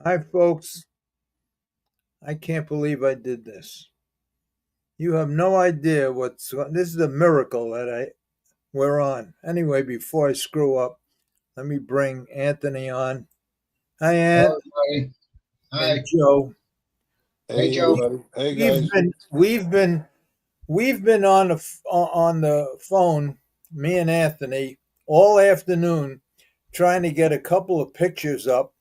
Hi, folks. I can't believe I did this. You have no idea this is a miracle that we're on. Anyway, before I screw up, let me bring Anthony on. Hi, Hello, Ant everybody. and Hi. Joe. Hey, Hey, Joe. everybody. Hey, We've guys. been we've been we've been on the phone, me and Anthony, all afternoon, trying to get a couple of pictures up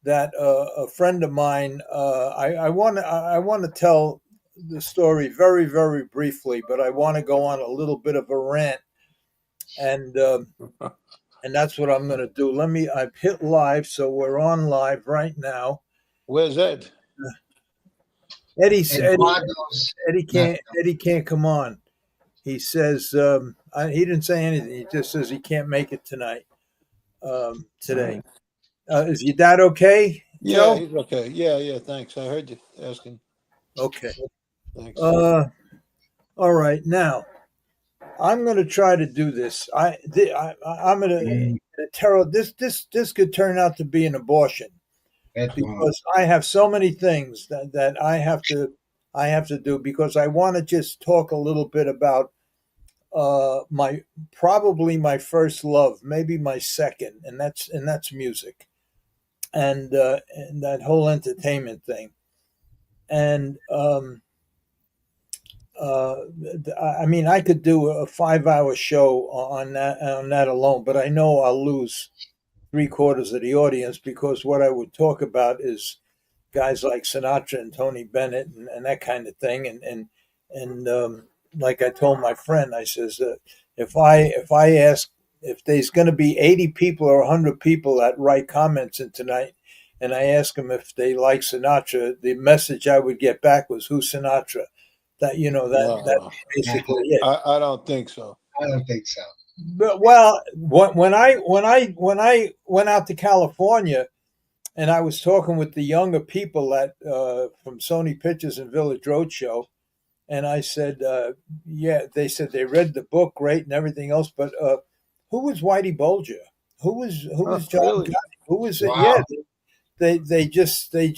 that a friend of mine. I want to tell the story very very briefly, but I want to go on a little bit of a rant, and and that's what I'm going to do. I've hit live, so we're on live right now. Where's Ed? Eddie Eddie Eduardo's Eddie not. can't come on. He says he didn't say anything. He just says he can't make it tonight. Today, is your dad okay, Yeah, Joe? he's okay. Yeah. Thanks. I heard you asking. Okay. Thanks. Uh, all right. Now I'm going to try to do this. I'm going Mm, to Terrell. This could turn out to be an abortion It won't. because I have so many things that I have to do because I want to just talk a little bit about my probably my first love, maybe my second, and that's music and that whole entertainment thing. And uh, I mean, I could do a 5 hour show on that alone, but I know I'll lose three-quarters of the audience because what I would talk about is guys like Sinatra and Tony Bennett and that kind of thing. And like I told my friend, I says if I ask if there's going to be 80 people or 100 people that write comments in tonight, and I ask them if they like Sinatra, the message I would get back was who's Sinatra. That's No, basically it. I don't think so. I don't think so. But well, when I went out to California and I was talking with the younger people at from Sony Pictures and Village Roadshow, and I said, yeah, they said they read the book, great, and everything else, but who was Whitey Bulger? Who was John Really? Gotti? Who was it? Yeah, Wow. they just they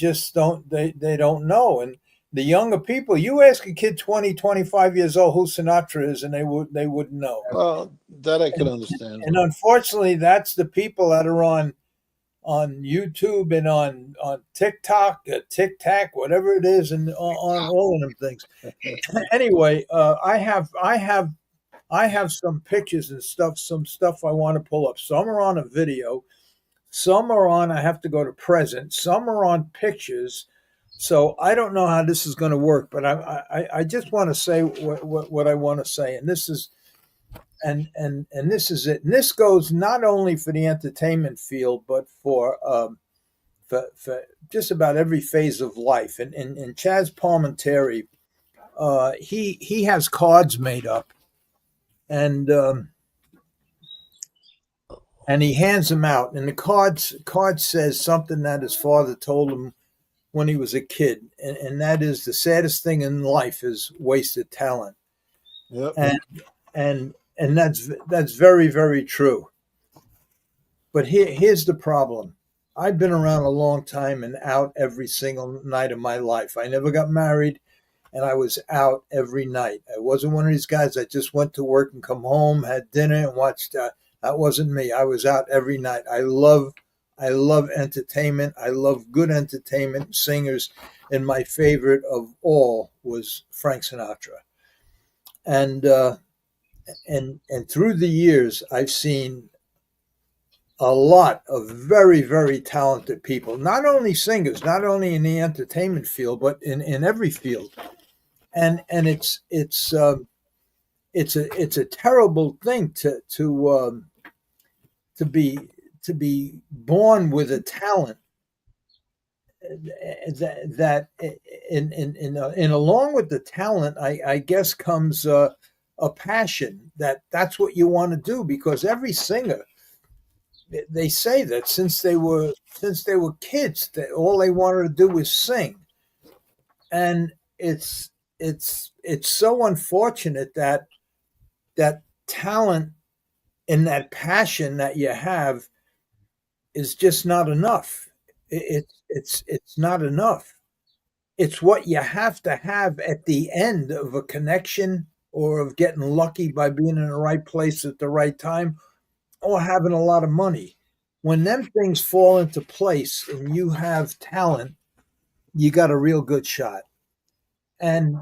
don't know. And the younger people, you ask a kid 20, 25 years old who Sinatra is, and they wouldn't know. Well, that I could And, understand. and unfortunately, that's the people that are on YouTube and on TikTok, TikTok, whatever it is, and on all of them things. Anyway, I have some pictures and stuff, some stuff I want to pull up. Some are on a video, some are on. I have to go to present. Some are on pictures. So I don't know how this is going to work, but I just want to say what I want to say, and this is it. And this goes not only for the entertainment field, but for just about every phase of life. And Chaz Palminteri, he has cards made up, and and he hands them out. And the card says something that his father told him when he was a kid, and that is the saddest thing in life is wasted talent. Yep. And and that's very very true. But here's the problem. I've been around a long time and out every single night of my life. I never got married, and I was out every night. I wasn't one of these guys that just went to work and come home, had dinner, and watched. That wasn't me. I was out every night. I love entertainment. I love good entertainment, singers, and my favorite of all was Frank Sinatra. And and through the years, I've seen a lot of very very talented people, not only singers, not only in the entertainment field, but in every field. And it's a terrible thing to be to be born with a talent that and along with the talent, I guess comes a passion that's what you want to do, because every singer, they say that since they were kids, that all they wanted to do was sing. And it's so unfortunate that talent and that passion that you have is just not enough. It's not enough. It's what you have to have at the end of a connection or of getting lucky by being in the right place at the right time or having a lot of money. When them things fall into place and you have talent, you got a real good shot. And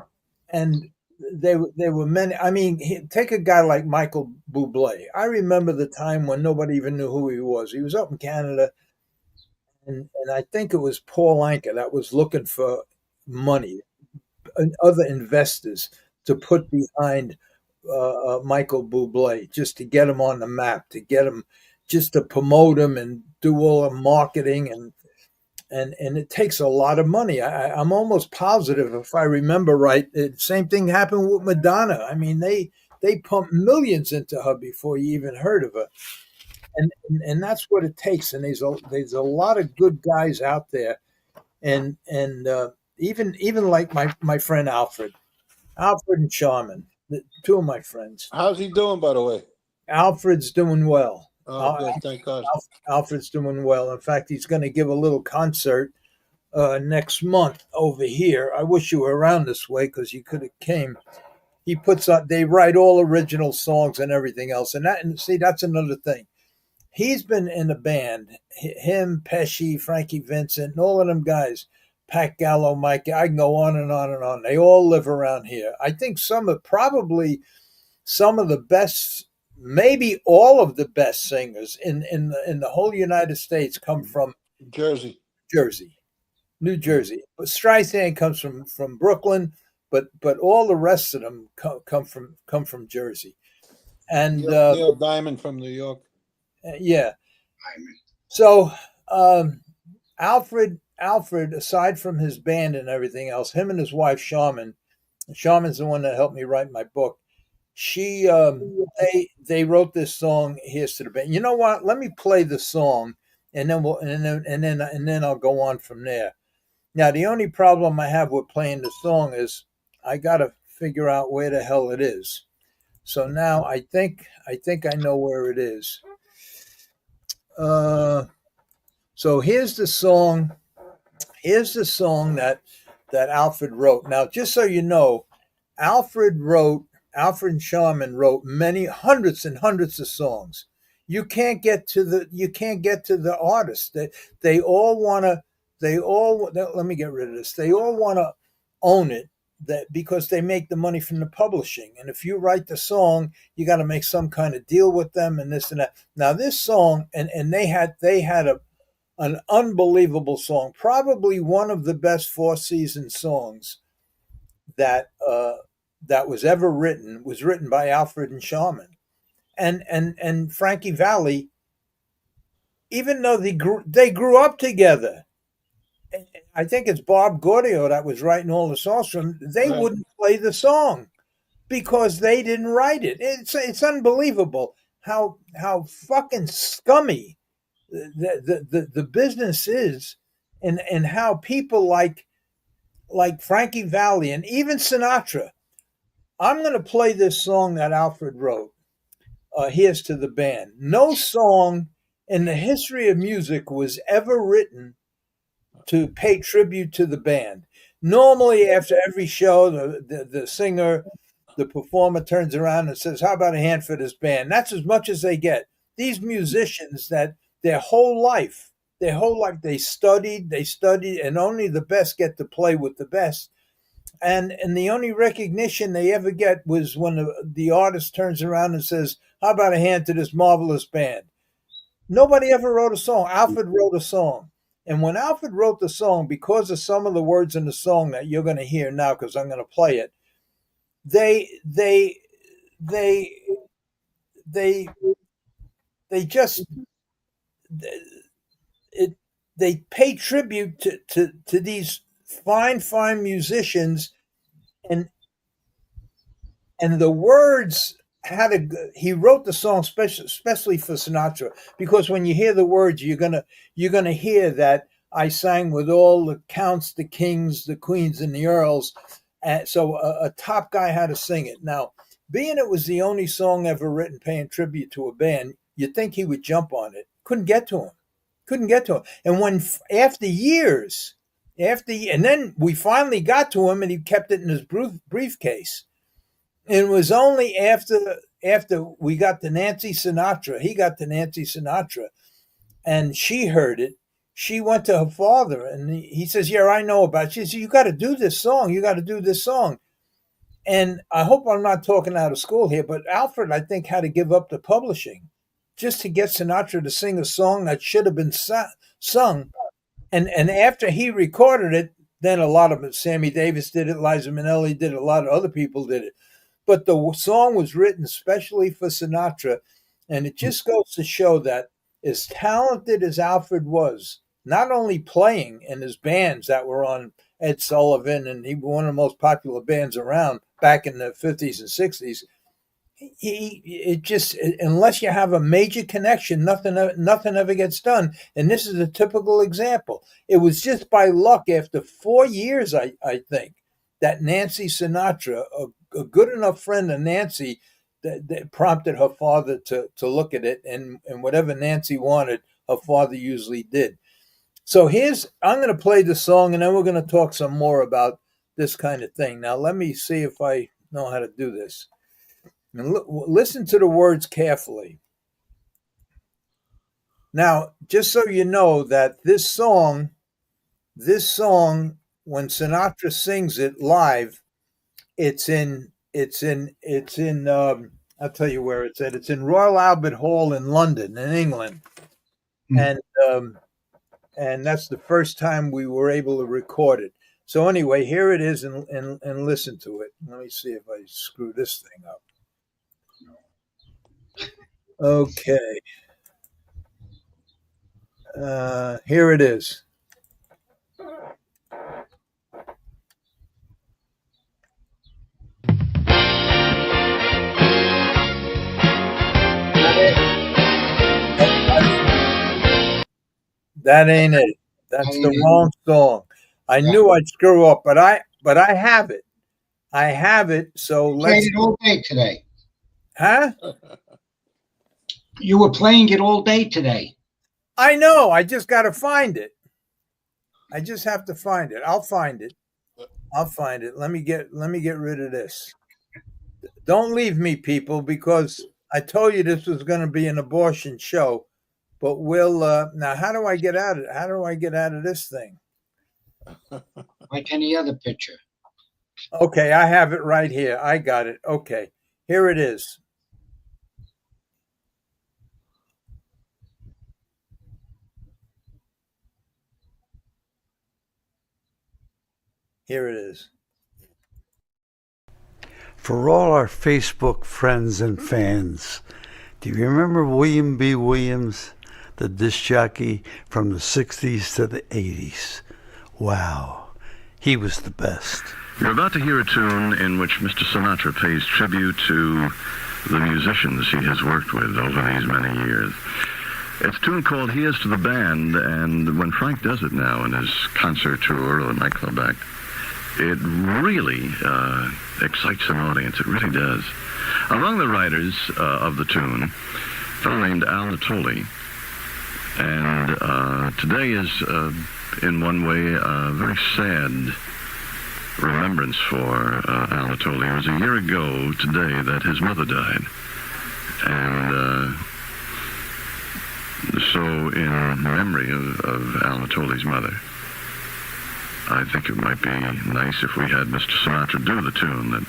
and there were many. I mean, take a guy like Michael Bublé. I remember the time when nobody even knew who he was. He was up in Canada, and I think it was Paul Anka that was looking for money and other investors to put behind Michael Bublé just to get him on the map, to get him just to promote him and do all the marketing and it takes a lot of money. I'm almost positive, if I remember right, the same thing happened with Madonna. I mean, they pumped millions into her before you even heard of her, and that's what it takes. And there's a lot of good guys out there, and even like my friend Alfred and Sharman, the two of my friends. How's he doing, by the way? Alfred's doing well. Oh, good. Thank God. Alfred's doing well. In fact, he's going to give a little concert next month over here. I wish you were around this way because you could have came. He puts on. They write all original songs and everything else, and see that's another thing. He's been in a band. Him, Pesci, Frankie Vincent, and all of them guys. Pat Gallo, Mike. I can go on and on and on. They all live around here. I think probably some of the best, maybe all of the best singers in the whole United States come from Jersey. New Jersey. But Streisand comes from Brooklyn, but all the rest of them come from Jersey. And Neil Diamond from New York. Yeah. So Alfred, aside from his band and everything else, him and his wife Sharman's the one that helped me write my book. They wrote this song, "Here's to the Band." You know what? Let me play the song, and then I'll go on from there. Now, the only problem I have with playing the song is I got to figure out where the hell it is. So now I think I know where it is. So here's the song. Here's the song that Alfred wrote. Now, just so you know, Alfred and Sharman wrote many hundreds and hundreds of songs. You can't get to the artists. They all want to. Let me get rid of this. They all want to own it because they make the money from the publishing. And if you write the song, you got to make some kind of deal with them and this and that. Now this song, and they had an unbelievable song, probably one of the best Four Seasons songs that was ever written, was written by Alfred and Sharman. And Frankie Valli, even though they grew up together. I think it's Bob Guarino that was writing all the songs from. They wouldn't play the song because they didn't write it. It's unbelievable how fucking scummy the business is, and how people like Frankie Valli and even Sinatra. I'm going to play this song that Alfred wrote. Here's to the Band. No song in the history of music was ever written to pay tribute to the band. Normally, after every show, the singer, the performer turns around and says, "How about a hand for this band?" That's as much as they get. These musicians that their whole life they studied, and only the best get to play with the best. And the only recognition they ever get was when the artist turns around and says, "How about a hand to this marvelous band?" Nobody ever wrote a song. Alfred wrote a song. And when Alfred wrote the song, because of some of the words in the song that you're going to hear now, because I'm going to play it, they just they pay tribute to these fine musicians, and the words he wrote the song especially for Sinatra, because when you hear the words, you're gonna hear that I sang with all the counts, the kings, the queens, and the earls. And so a top guy had to sing it. Now, being it was the only song ever written paying tribute to a band, you'd think he would jump on it. Couldn't get to him. Couldn't get to him. And after years, and then we finally got to him, and he kept it in his briefcase. And it was only after we got to Nancy Sinatra, he got to Nancy Sinatra, and she heard it. She went to her father, and he says, "Yeah, I know about it." She says, "You got to do this song. You got to do this song." And I hope I'm not talking out of school here, but Alfred, I think, had to give up the publishing just to get Sinatra to sing a song that should have been sung. And after he recorded it, then a lot of it, Sammy Davis did it, Liza Minnelli did it, a lot of other people did it. But the song was written specially for Sinatra, and it just goes to show that as talented as Alfred was, not only playing in his bands that were on Ed Sullivan, and he was one of the most popular bands around back in the 50s and 60s, it just, unless you have a major connection, nothing ever gets done. And this is a typical example. It was just by luck after 4 years, I think, that Nancy Sinatra, a good enough friend of Nancy, that prompted her father to look at it, and whatever Nancy wanted, her father usually did. So I'm going to play the song, and then we're going to talk some more about this kind of thing. Now, let me see if I know how to do this. And listen to the words carefully. Now, just so you know that this song, when Sinatra sings it live, it's in. I'll tell you where it's at. It's in Royal Albert Hall in London, in England, and that's the first time we were able to record it. So anyway, here it is, and listen to it. Let me see if I screw this thing up. Okay. Here it is. That ain't it. That's the wrong song. I knew I'd screw up, but I have it. I have it. So let's. Played it all day today. Huh? You were playing it all day today. I know. I just got to find it. I just have to find it. I'll find it. Let me get rid of this. Don't leave me, people, because I told you this was going to be an abortion show. But we'll now. How do I get out of it? How do I get out of this thing? Like any other picture. Okay, I have it right here. I got it. Okay, here it is. Here it is. For all our Facebook friends and fans, do you remember William B. Williams, the disc jockey from the 60s to the 80s? Wow, he was the best. You're about to hear a tune in which Mr. Sinatra pays tribute to the musicians he has worked with over these many years. It's a tune called Here's to the Band, and when Frank does it now in his concert tour or nightclub act, it really excites an audience. It really does. Among the writers of the tune, a fellow named Al Natoli, and today is, in one way, a very sad remembrance for Al Natoli. It was a year ago today that his mother died, and so in memory of Al Natoli's mother, I think it might be nice if we had Mr. Sinatra do the tune that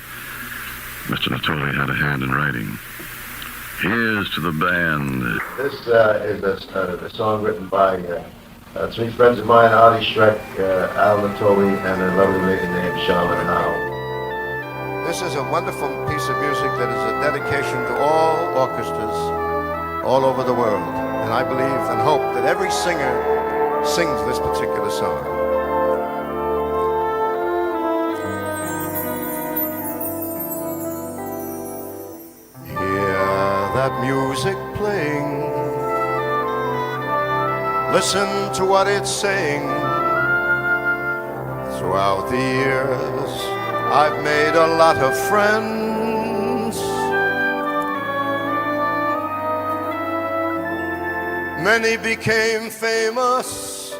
Mr. Natoli had a hand in writing. Here's to the band. This is a song written by three friends of mine, Artie Schreck, Al Natoli, and a lovely lady named Charlotte Howe. This is a wonderful piece of music that is a dedication to all orchestras all over the world. And I believe and hope that every singer sings this particular song. That music playing, listen to what it's saying. Throughout the years I've made a lot of friends, Many became famous,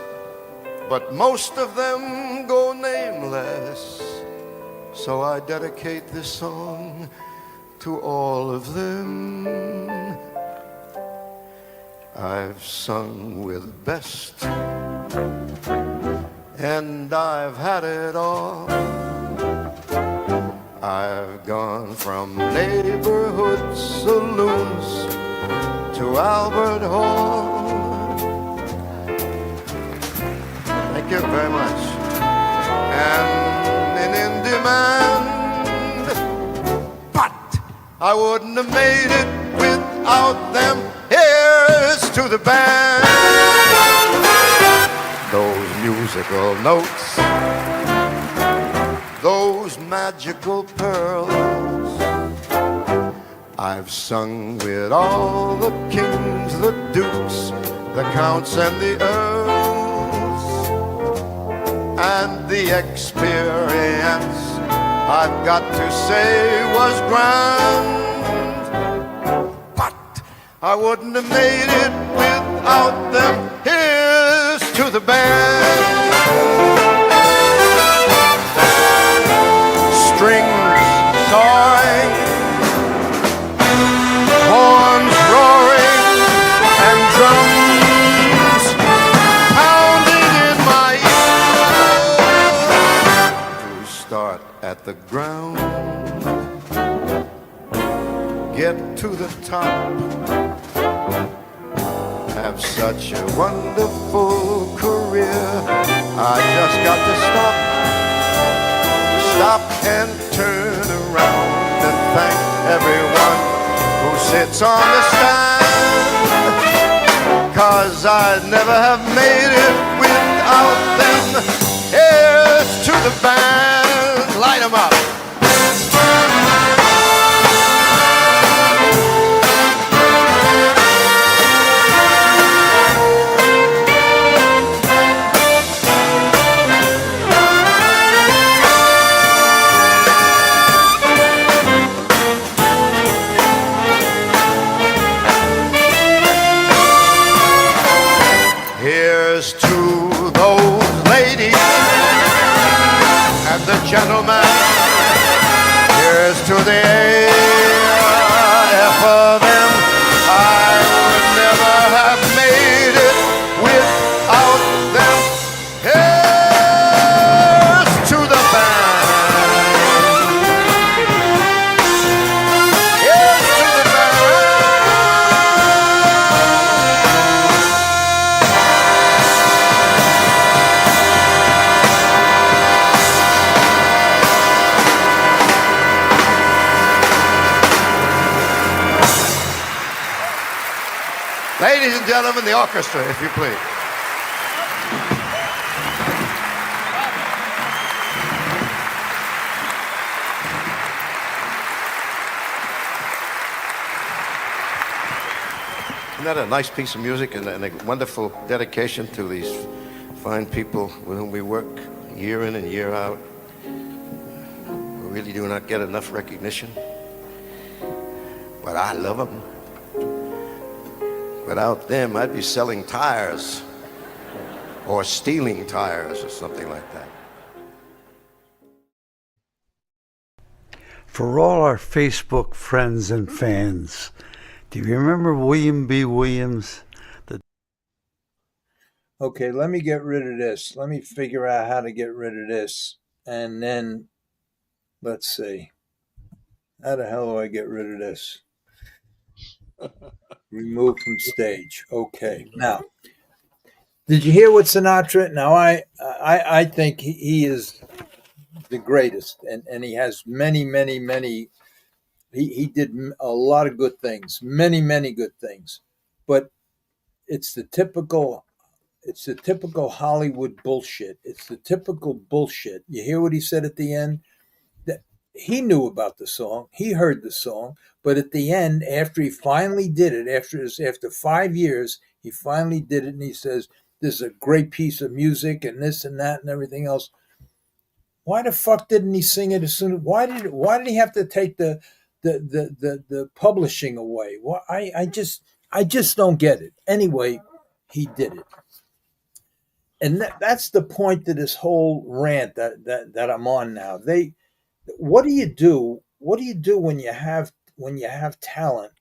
but most of them go nameless. So I dedicate this song to all of them. I've sung with the best, and I've had it all. I've gone from neighborhood saloons to Albert Hall. Thank you very much. And in demand, but I wouldn't have made it without them. Here's to the band. Those musical notes, those magical pearls. I've sung with all the kings, the dukes, the counts and the earls. And the experience, I've got to say, was grand. But I wouldn't have made it without them. Here's to the band. Strings soaring, horns roaring, and drums pounding in my ear. To start at the ground, get to the top, have such a wonderful career. I just got to stop and turn around and thank everyone who sits on the stand. 'Cause I'd never have made it without them. Here's to the band. Light 'em up. Here's to those ladies and the gentlemen. Here's to the AF of them. I would never have made it without them. Here's to the band. Here's to the band. Ladies and gentlemen, the orchestra, if you please. Isn't that a nice piece of music and a wonderful dedication to these fine people with whom we work year in and year out? We really do not get enough recognition, but I love them. Without them, I'd be selling tires or stealing tires or something like that. For all our Facebook friends and fans, do you remember William B. Williams? Okay, let me get rid of this. Let me figure out how to get rid of this. And then, let's see. How the hell do I get rid of this? Remove from stage. Okay. Now, did you hear what Sinatra? Now, I think he is the greatest, and he has many. He did a lot of good things, many good things, but it's the typical Hollywood bullshit. It's the typical bullshit. You hear what he said at the end? That he knew about the song, he heard the song, but at the end, after he finally did it, after 5 years, he finally did it, and he says, "This is a great piece of music," and this and that and everything else. Why the fuck didn't he sing it as soon? Why did he have to take the publishing away? Well, I just don't get it. Anyway, he did it. And that's the point to this whole rant that I'm on now. What do you do? What do you do when you have talent?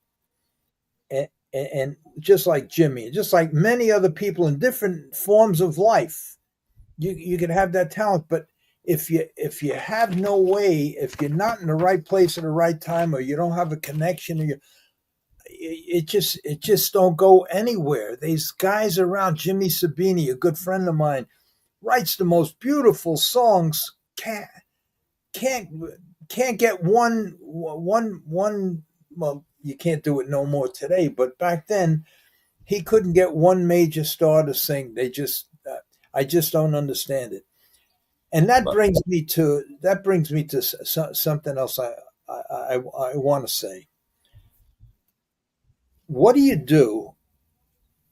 And just like Jimmy, just like many other people in different forms of life, you can have that talent. But if you have no way, if you're not in the right place at the right time, or you don't have a connection, or it just don't go anywhere. These guys around, Jimmy Sabini, a good friend of mine, writes the most beautiful songs. Can't get one. Well, you can't do it no more today, but back then he couldn't get one major star to sing. I just don't understand it. And that brings me to something else I want to say. What do you do?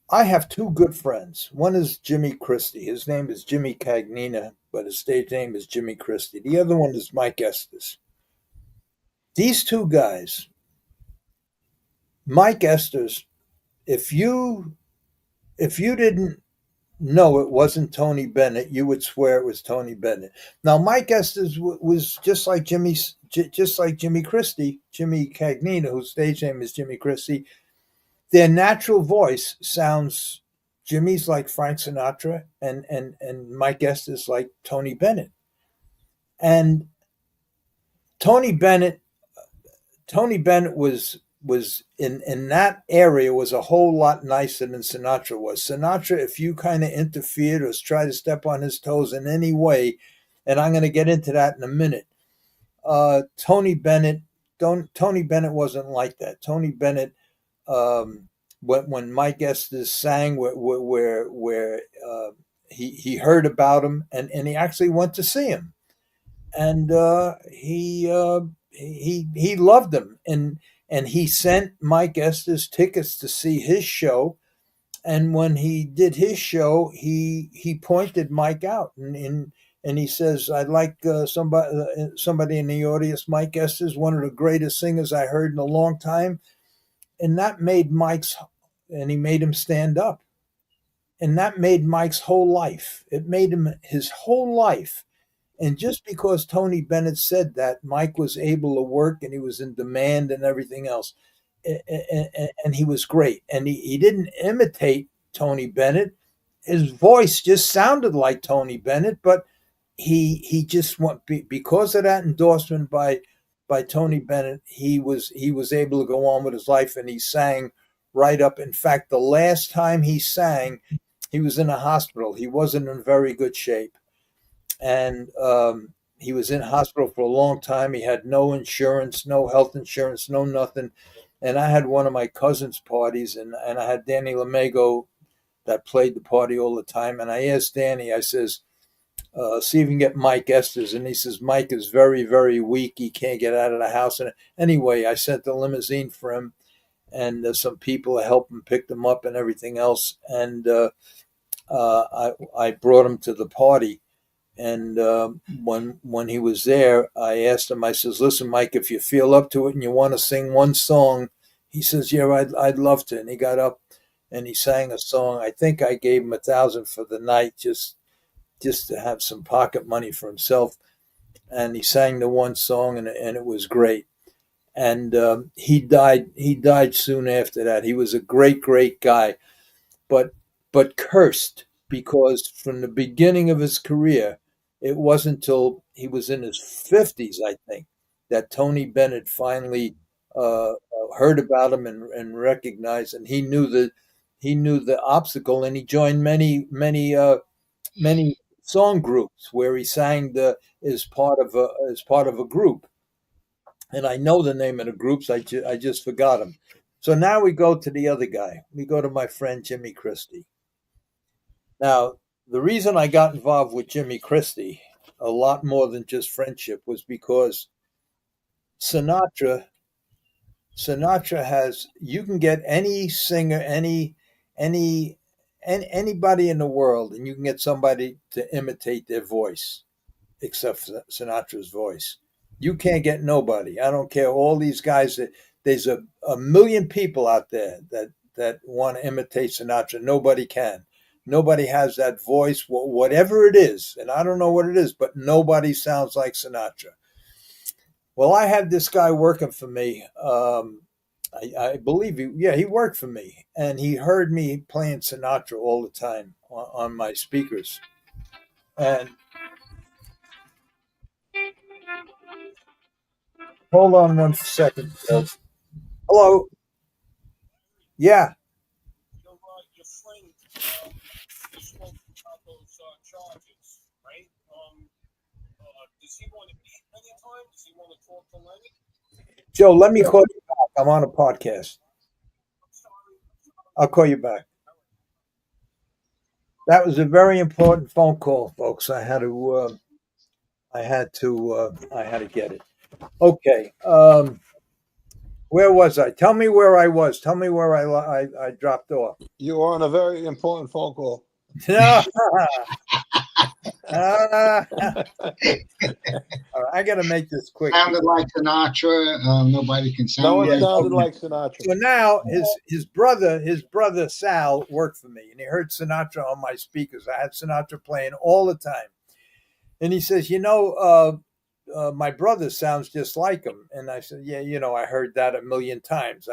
I have two good friends. One is Jimmy Christie. His name is Jimmy Cagnina, but his stage name is Jimmy Christie. The other one is Mike Estes. These two guys, Mike Estes, if you didn't know it wasn't Tony Bennett, you would swear it was Tony Bennett. Now, Mike Estes was just like Jimmy Christie, Jimmy Cagnina, whose stage name is Jimmy Christie. Their natural voice sounds, Jimmy's like Frank Sinatra, and Mike Estes like Tony Bennett. And Tony Bennett was in that area was a whole lot nicer than Sinatra was. Sinatra, if you kind of interfered or tried to step on his toes in any way, and I'm going to get into that in a minute. Tony Bennett wasn't like that. Tony Bennett, when Mike Estes sang, where he heard about him, and he actually went to see him, and he loved him, and he sent Mike Estes tickets to see his show. And when he did his show, he pointed Mike out, and he says, "I'd like somebody in the audience. Mike Estes, one of the greatest singers I heard in a long time." And that made and he made him stand up. And that made Mike's whole life. It made him his whole life. And just because Tony Bennett said that, Mike was able to work, and he was in demand and everything else. And he was great. And he didn't imitate Tony Bennett. His voice just sounded like Tony Bennett, but he just went, because of that endorsement by Tony Bennett, he was able to go on with his life, and he sang right up. In fact, the last time he sang, he was in a hospital. He wasn't in very good shape. And he was in hospital for a long time. He had no insurance, no health insurance, no nothing. And I had one of my cousin's parties, and I had Danny Lamego that played the party all the time. And I asked Danny, I says, see if you can get Mike Estes. And he says, Mike is very, very weak. He can't get out of the house. And anyway, I sent the limousine for him, and some people helped him, picked him up and everything else. And I brought him to the party. And when he was there, I asked him, I says, "Listen, Mike, if you feel up to it and you want to sing one song," he says, "Yeah, I'd love to." And he got up and he sang a song. I think I gave him $1,000 for the night, just to have some pocket money for himself. And he sang the one song, and it was great. And he died soon after that. He was a great, great guy, but cursed, because from the beginning of his career, it wasn't until he was in his 50s, I think, that Tony Bennett finally heard about him and recognized, and he knew the obstacle, and he joined many song groups where he sang as part of a group. And I know the name of the groups, I just forgot them. So now we go to the other guy. We go to my friend Jimmy Christie. Now, the reason I got involved with Jimmy Christie, a lot more than just friendship, was because Sinatra has, you can get any singer, anybody in the world, and you can get somebody to imitate their voice, except Sinatra's voice. You can't get nobody. I don't care. All these guys, there's a million people out there that want to imitate Sinatra. Nobody can. Nobody has that voice, whatever it is, and I don't know what it is, but nobody sounds like Sinatra. Well, I had this guy working for me. I believe he worked for me, and he heard me playing Sinatra all the time on my speakers. And hold on 1 second, folks. Hello. Yeah. Your friend just spoke about those charges, right? Does he want to meet anytime? Does he want to talk to Lenny? Joe, let me call you back. I'm on a podcast. I'll call you back. That was a very important phone call, folks. I had to get it. Okay. Where was I? Tell me where I was. Tell me where I dropped off. You were on a very important phone call. All right, I got to make this quick. Sounded like Sinatra. Nobody can sound No one like sounded like Sinatra. So now his brother Sal worked for me, and he heard Sinatra on my speakers. I had Sinatra playing all the time, and he says, my brother sounds just like him. And I said, yeah, I heard that a million times.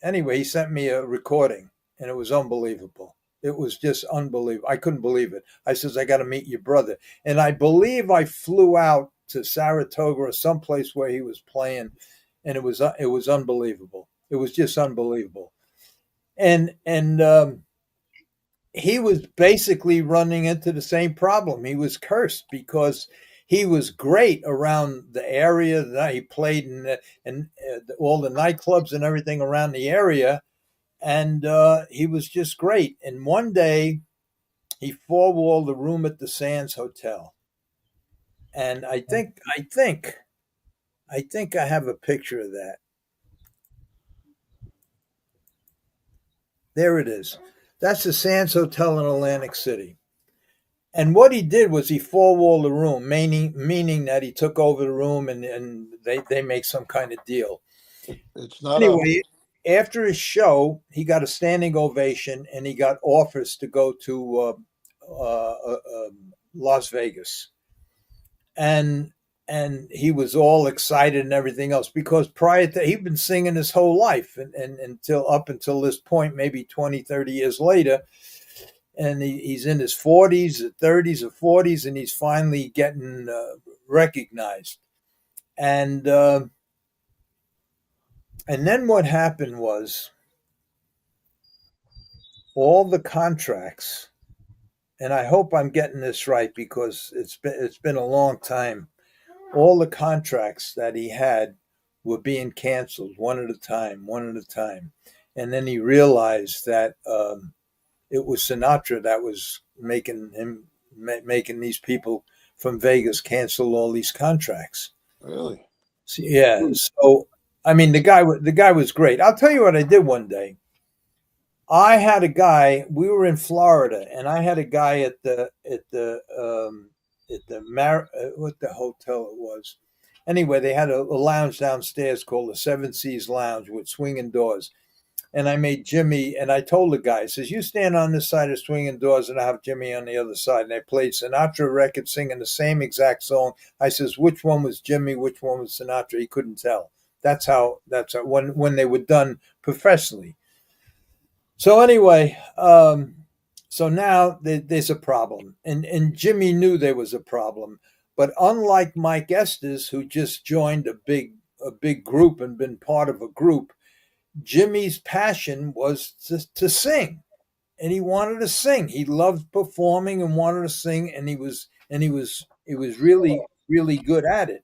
Anyway, he sent me a recording, and it was unbelievable. It was just unbelievable. I couldn't believe it. I says, I got to meet your brother. And I believe I flew out to Saratoga or someplace where he was playing, and it was unbelievable. It was just unbelievable. And he was basically running into the same problem. He was cursed because he was great around the area that he played in all the nightclubs and everything around the area. And he was just great. And one day he four-walled the room at the Sands Hotel. And I think I have a picture of that. There it is. That's the Sands Hotel in Atlantic City. And what he did was he four-walled the room, meaning that he took over the room and they make some kind of deal. It's not Anyway, after his show, he got a standing ovation and he got offers to go to Las Vegas. And he was all excited and everything else because prior to he'd been singing his whole life and until this point, maybe 20, 30 years later. And he's in his 40s, 30s, or 40s, and he's finally getting recognized. And then what happened was all the contracts, and I hope I'm getting this right because it's been a long time. All the contracts that he had were being canceled one at a time. And then he realized that it was Sinatra that was making these people from Vegas cancel all these contracts. really. So, yeah. So, I mean, the guy was great. I'll tell you what I did one day. I had a guy. We were in Florida, and I had a guy at what the hotel it was. Anyway, they had a lounge downstairs called the Seven Seas Lounge with swinging doors. And I made Jimmy, and I told the guy, I says, you stand on this side of swinging doors and I have Jimmy on the other side. And I played Sinatra records singing the same exact song. I says, which one was Jimmy, which one was Sinatra? He couldn't tell. That's how when they were done professionally. So anyway, so now there's a problem. And Jimmy knew there was a problem. But unlike Mike Estes, who just joined a big group and been part of a group, Jimmy's passion was to sing, and he wanted to sing. He loved performing and wanted to sing, and he was really, really good at it.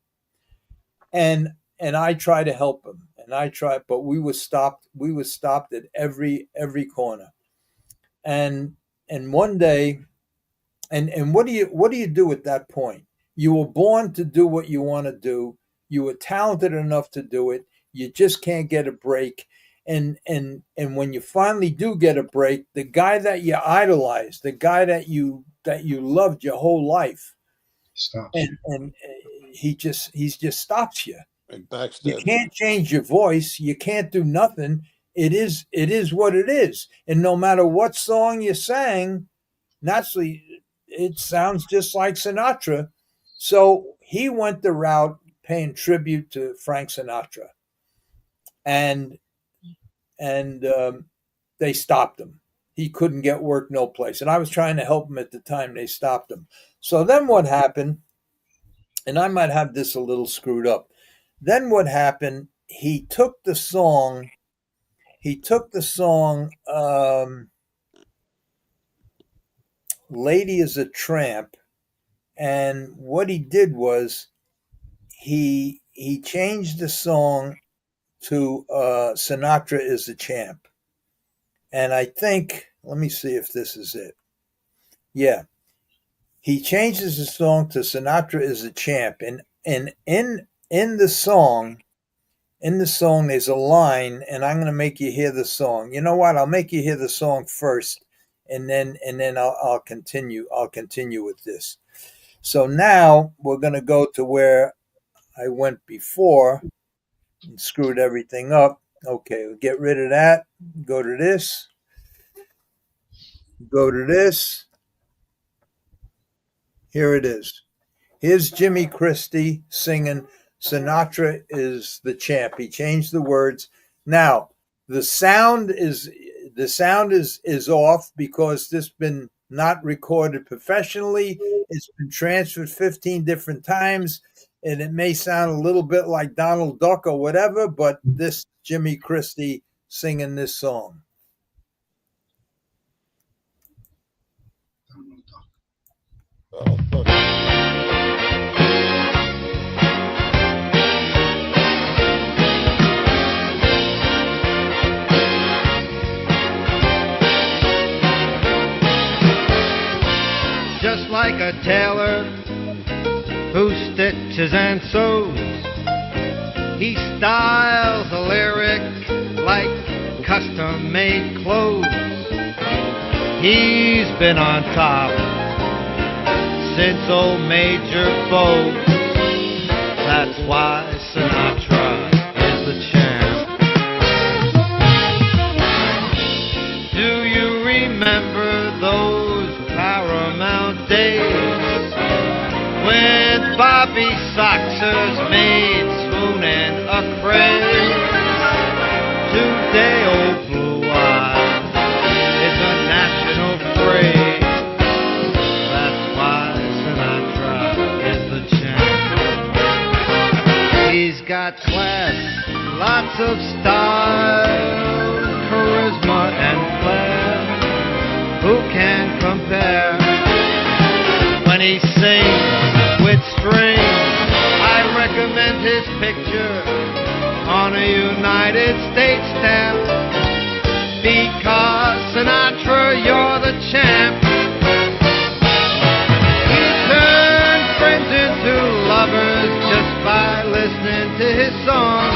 And I tried to help him, but we were stopped. We were stopped at every corner. And one day, and what do you do at that point? You were born to do what you want to do. You were talented enough to do it. You just can't get a break. And when you finally do get a break, the guy that you idolized, the guy that you loved your whole life, Stop. and he just stops you. Like You Backstead. can't change your voice. You can't do nothing. It is what it is. And no matter what song you sang, naturally, it sounds just like Sinatra. So he went the route paying tribute to Frank Sinatra, and they stopped him. He couldn't get work no place, and I was trying to help him at the time. They stopped him. So then what happened? And I might have this a little screwed up. Then what happened? He took the song. "Lady is a Tramp," and what he did was he changed the song to "Sinatra is a Champ." And I think, let me see if this is it. Yeah, he changes the song to "Sinatra is a Champ," and in the song. In the song, there's a line, and I'm going to make you hear the song. You know what? I'll make you hear the song first, and then I'll continue. I'll continue with this. So now we're going to go to where I went before and screwed everything up. Okay, we'll get rid of that. Go to this. Go to this. Here it is. Here's Jimmy Christie singing "Sinatra is the Champ." He changed the words. Now the sound is off because this been not recorded professionally. It's been transferred 15 different times, and it may sound a little bit like Donald Duck or whatever, but this Jimmy Christie singing this song. Oh, fuck. Just like a tailor who stitches and sews, he styles a lyric like custom-made clothes. He's been on top since old Major Bowes. That's why Sinatra is the champ. Do you remember those Paramount days when Bobby Soxers made swooning a craze? Today old Blue Eyes is a national phrase. That's why Sinatra is the champ. He's got class, lots of style, charisma and flair. Who can compare? When he sings with strings, I recommend his picture on a United States stamp. Because Sinatra, you're the champ. He turned friends into lovers just by listening to his songs.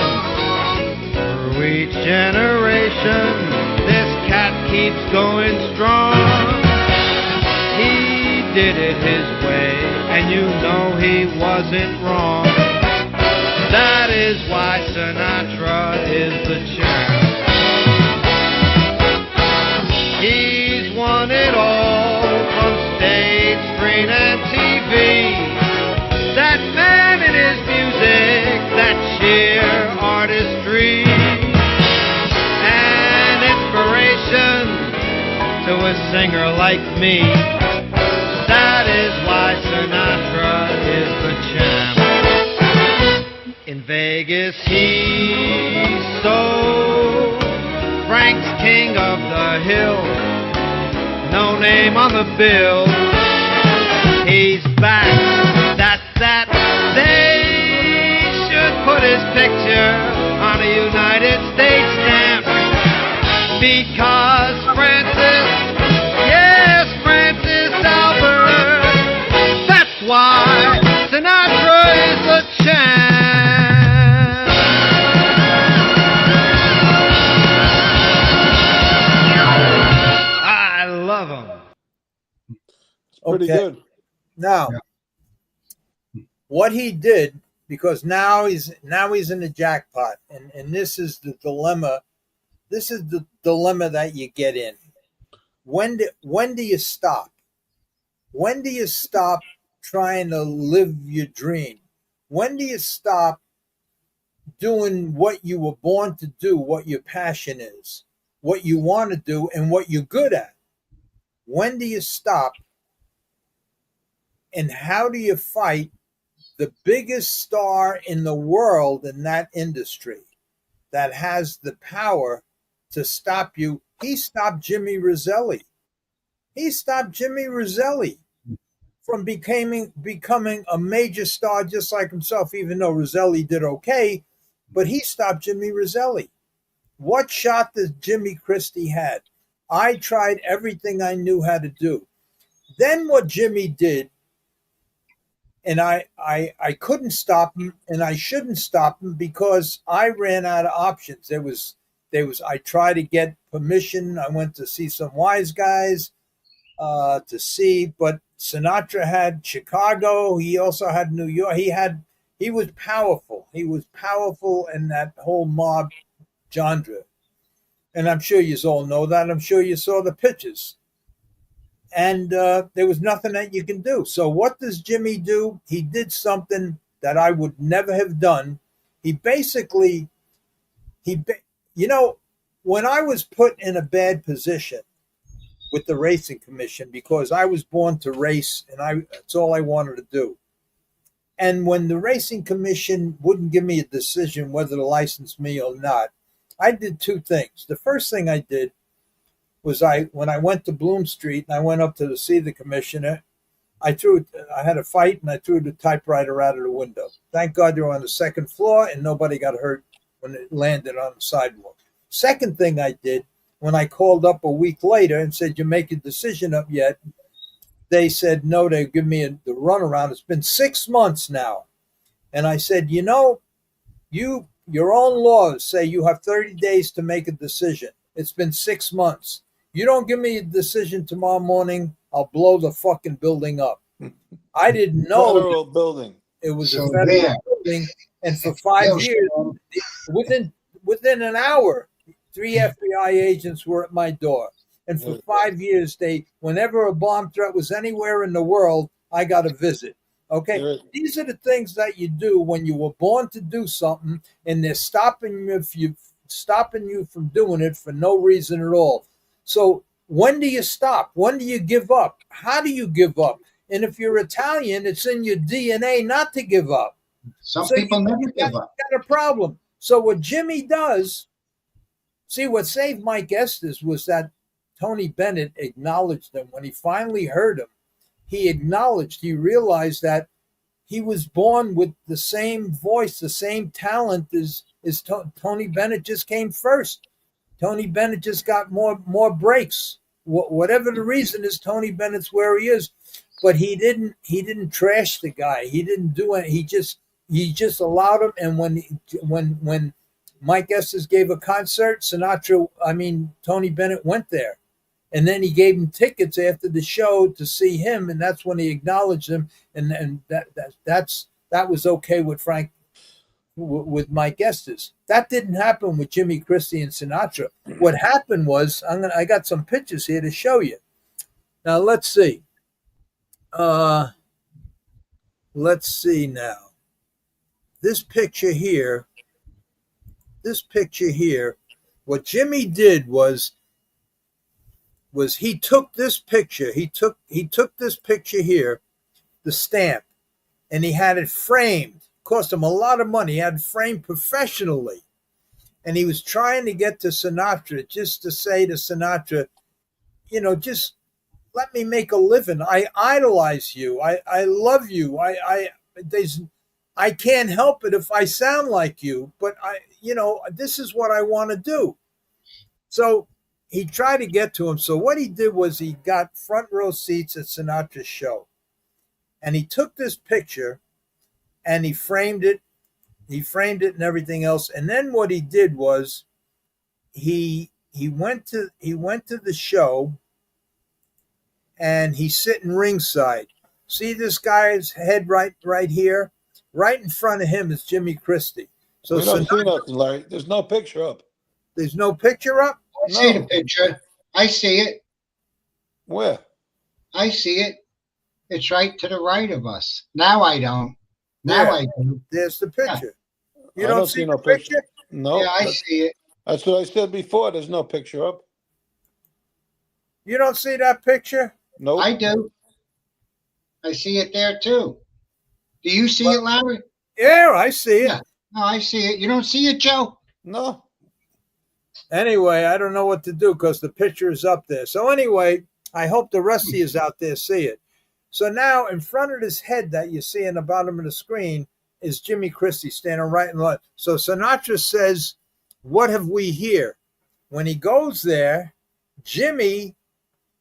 Through each generation, this cat keeps going strong. He did it his way, and you know he wasn't wrong. That is why Sinatra is the champ. He's won it all from stage, screen, and TV. That man in his music, that sheer artistry, an inspiration to a singer like me. That is why Sinatra is the champ. In Vegas he's so Frank's king of the hill, no name on the bill. He's back, that's that. They should put his picture on a United States stamp. Because Francis, yes, Francis Albert, that's why Sinatra is the champ. I love him. It's pretty Okay. good. Now, what he did because now he's in the jackpot, and this is the dilemma. This is the dilemma that you get in. When do you stop? When do you stop trying to live your dream? When do you stop doing what you were born to do, what your passion is, what you want to do, and what you're good at? When do you stop? And how do you fight the biggest star in the world in that industry that has the power to stop you? He stopped Jimmy Roselli. He stopped Jimmy Roselli from becoming a major star just like himself, even though Roselli did okay, but he stopped Jimmy Roselli. What shot does Jimmy Christie had? I tried everything I knew how to do. Then what Jimmy did, and I couldn't stop him, and I shouldn't stop him because I ran out of options. There was I tried to get permission. I went to see some wise guys to see, but Sinatra had Chicago. He also had New York. He was powerful. He was powerful in that whole mob genre. And I'm sure you all know that. I'm sure you saw the pictures. And there was nothing that you can do. So what does Jimmy do? He did something that I would never have done. He basically, when I was put in a bad position with the racing commission, because I was born to race and that's all I wanted to do. And when the racing commission wouldn't give me a decision whether to license me or not, I did two things. The first thing I did was when I went to Bloom Street and I went up to see the commissioner, I had a fight and I threw the typewriter out of the window. Thank God they were on the second floor and nobody got hurt when it landed on the sidewalk. Second thing I did, when I called up a week later and said, you make a decision up yet? They said, no, they give me the runaround. It's been 6 months now. And I said, your own laws say you have 30 days to make a decision. It's been 6 months. You don't give me a decision tomorrow morning, I'll blow the fucking building up. I didn't know Federal building. it was So a federal there. building. And for 5 years, within an hour, 3 FBI agents were at my door. And for 5 years, whenever a bomb threat was anywhere in the world, I got a visit. Okay, these are the things that you do when you were born to do something, and they're stopping you from doing it for no reason at all. So when do you stop? When do you give up? How do you give up? And if you're Italian, it's in your DNA not to give up. Some people never give up. You got a problem. So what Jimmy does, see, what saved Mike Estes was that Tony Bennett acknowledged him. When he finally heard him, he realized that he was born with the same voice, the same talent as Tony Bennett. Just came first. Tony Bennett just got more breaks. Whatever the reason is, Tony Bennett's where he is. But he didn't trash the guy. He didn't do it. He just allowed him. And when Mike Estes gave a concert, Tony Bennett went there. And then he gave him tickets after the show to see him, and that's when he acknowledged him, and that was okay with with Mike Estes. That didn't happen with Jimmy Christie and Sinatra. What happened was, I got some pictures here to show you. Now let's see. Let's see now. This picture here. What Jimmy did was he took this picture. He took this picture here, the stamp, and he had it framed. Cost him a lot of money. He had it framed professionally. And he was trying to get to Sinatra, just to say to Sinatra, just let me make a living. I idolize you. I love you. I can't help it if I sound like you, but this is what I want to do. So he tried to get to him. So what he did was he got front row seats at Sinatra's show. And he took this picture and he framed it. He framed it and everything else. And then what he did was he went to the show and he's sitting ringside. See this guy's head right here? Right in front of him is Jimmy Christie. So We don't see Sinatra, nothing, Larry. There's no picture up. there's no picture up. I see No. the picture. I see it. Where? I see it. It's right to the right of us. Now I don't. Now Yeah. I do. There's the picture. You I don't don't see see the no picture? picture. No. Yeah, I see it. That's what I said before. There's no picture up. You don't see that picture? Nope. I do. I see it there too. Do you see it, Larry? Yeah, I see it. Yeah. No, I see it. You don't see it, Joe? No. Anyway, I don't know what to do because the picture is up there. So anyway, I hope the rest of you out there see it. So now in front of this head that you see in the bottom of the screen is Jimmy Christie standing right in line. So Sinatra says, "What have we here?" When he goes there, Jimmy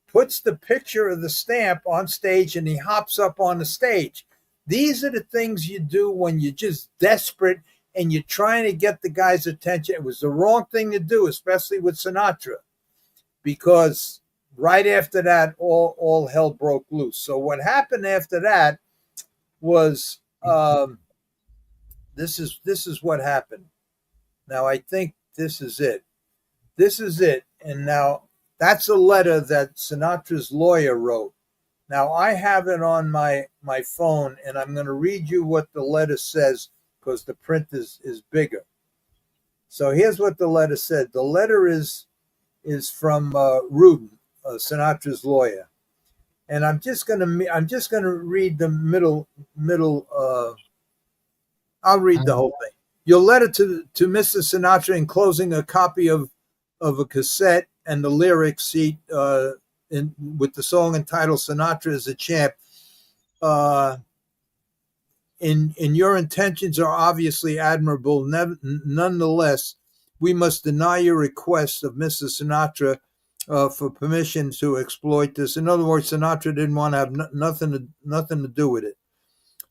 puts the picture of the stamp on stage and he hops up on the stage. These are the things you do when you're just desperate and you're trying to get the guy's attention. It was the wrong thing to do, especially with Sinatra, because right after that, all hell broke loose. So what happened after that was this is what happened. Now I think this is it. This is it. And now that's a letter that Sinatra's lawyer wrote. Now I have it on my phone, and I'm going to read you what the letter says because the print is bigger. So here's what the letter said. The letter is from Rudin, Sinatra's lawyer, and I'm just gonna read the middle. I'll read the whole thing. Your letter to Mr. Sinatra enclosing a copy of a cassette and the lyric sheet with the song entitled "Sinatra is a Champ." In your intentions are obviously admirable. Nonetheless, we must deny your request of Mr. Sinatra for permission to exploit this. In other words, Sinatra didn't want to have nothing to do with it.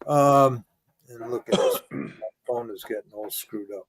And look at this. My phone is getting all screwed up.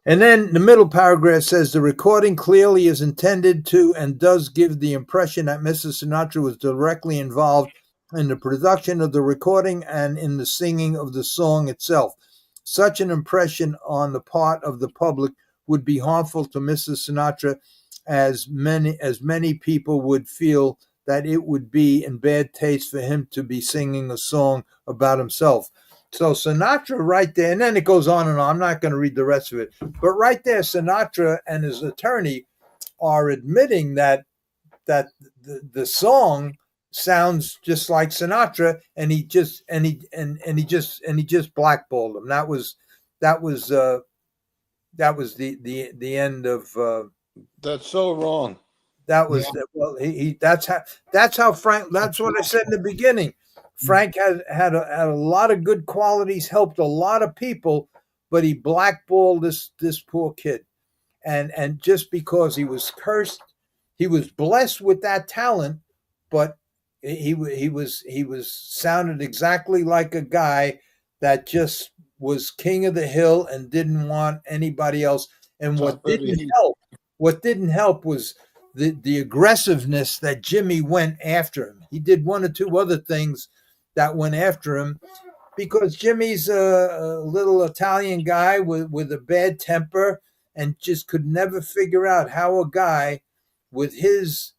And then the middle paragraph says the recording clearly is intended to and does give the impression that Mr. Sinatra was directly involved in the production of the recording and in the singing of the song itself. Such an impression on the part of the public would be harmful to Mr. Sinatra, as many people would feel that it would be in bad taste for him to be singing a song about himself. So Sinatra right there, and then it goes on and on. I'm not going to read the rest of it. But right there, Sinatra and his attorney are admitting that the song sounds just like Sinatra, and he just blackballed him. That was the end of. That's so wrong. That was well. That's how Frank. That's what I said in the beginning. Frank had a lot of good qualities, helped a lot of people, but he blackballed this poor kid, and just because he was cursed, he was blessed with that talent, but he was sounded exactly like a guy that just was king of the hill and didn't want anybody else. And what didn't help was the aggressiveness that Jimmy went after him. He did one or two other things that went after him because Jimmy's a little Italian guy with a bad temper and just could never figure out how a guy with his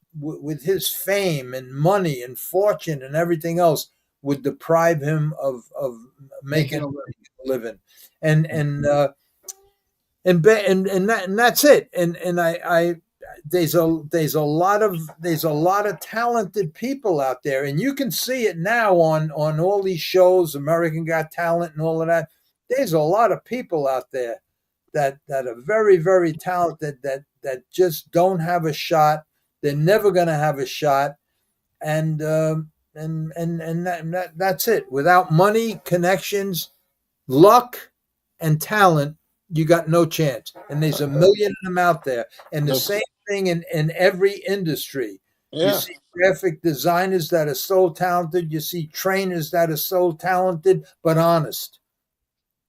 fame and money and fortune and everything else would deprive him of making a living. And that's it. And I there's a lot of talented people out there, and you can see it now on all these shows, American Got Talent and all of that. There's a lot of people out there that are very, very talented that just don't have a shot. They're never going to have a shot, and that's it. Without money, connections, luck, and talent, you got no chance. And there's a million of them out there. And the same thing in every industry. Yeah. You see graphic designers that are so talented. You see trainers that are so talented but honest.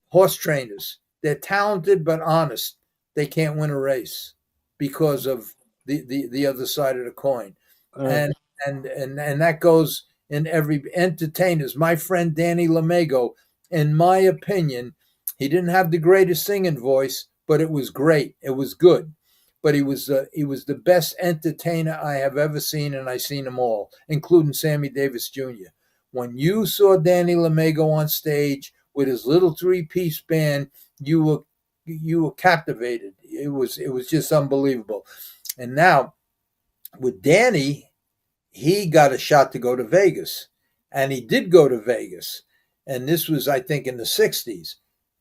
Horse trainers. They're talented but honest. They can't win a race because of the other side of the coin. And that goes in every entertainers. My friend Danny Lamego, in my opinion, he didn't have the greatest singing voice, but it was great. It was good. But he was the best entertainer I have ever seen, and I seen them all, including Sammy Davis Jr. When you saw Danny Lamego on stage with his little 3-piece band, you were captivated. It was just unbelievable. And now with Danny, he got a shot to go to Vegas, and he did go to Vegas. And this was, I think, in the 60s.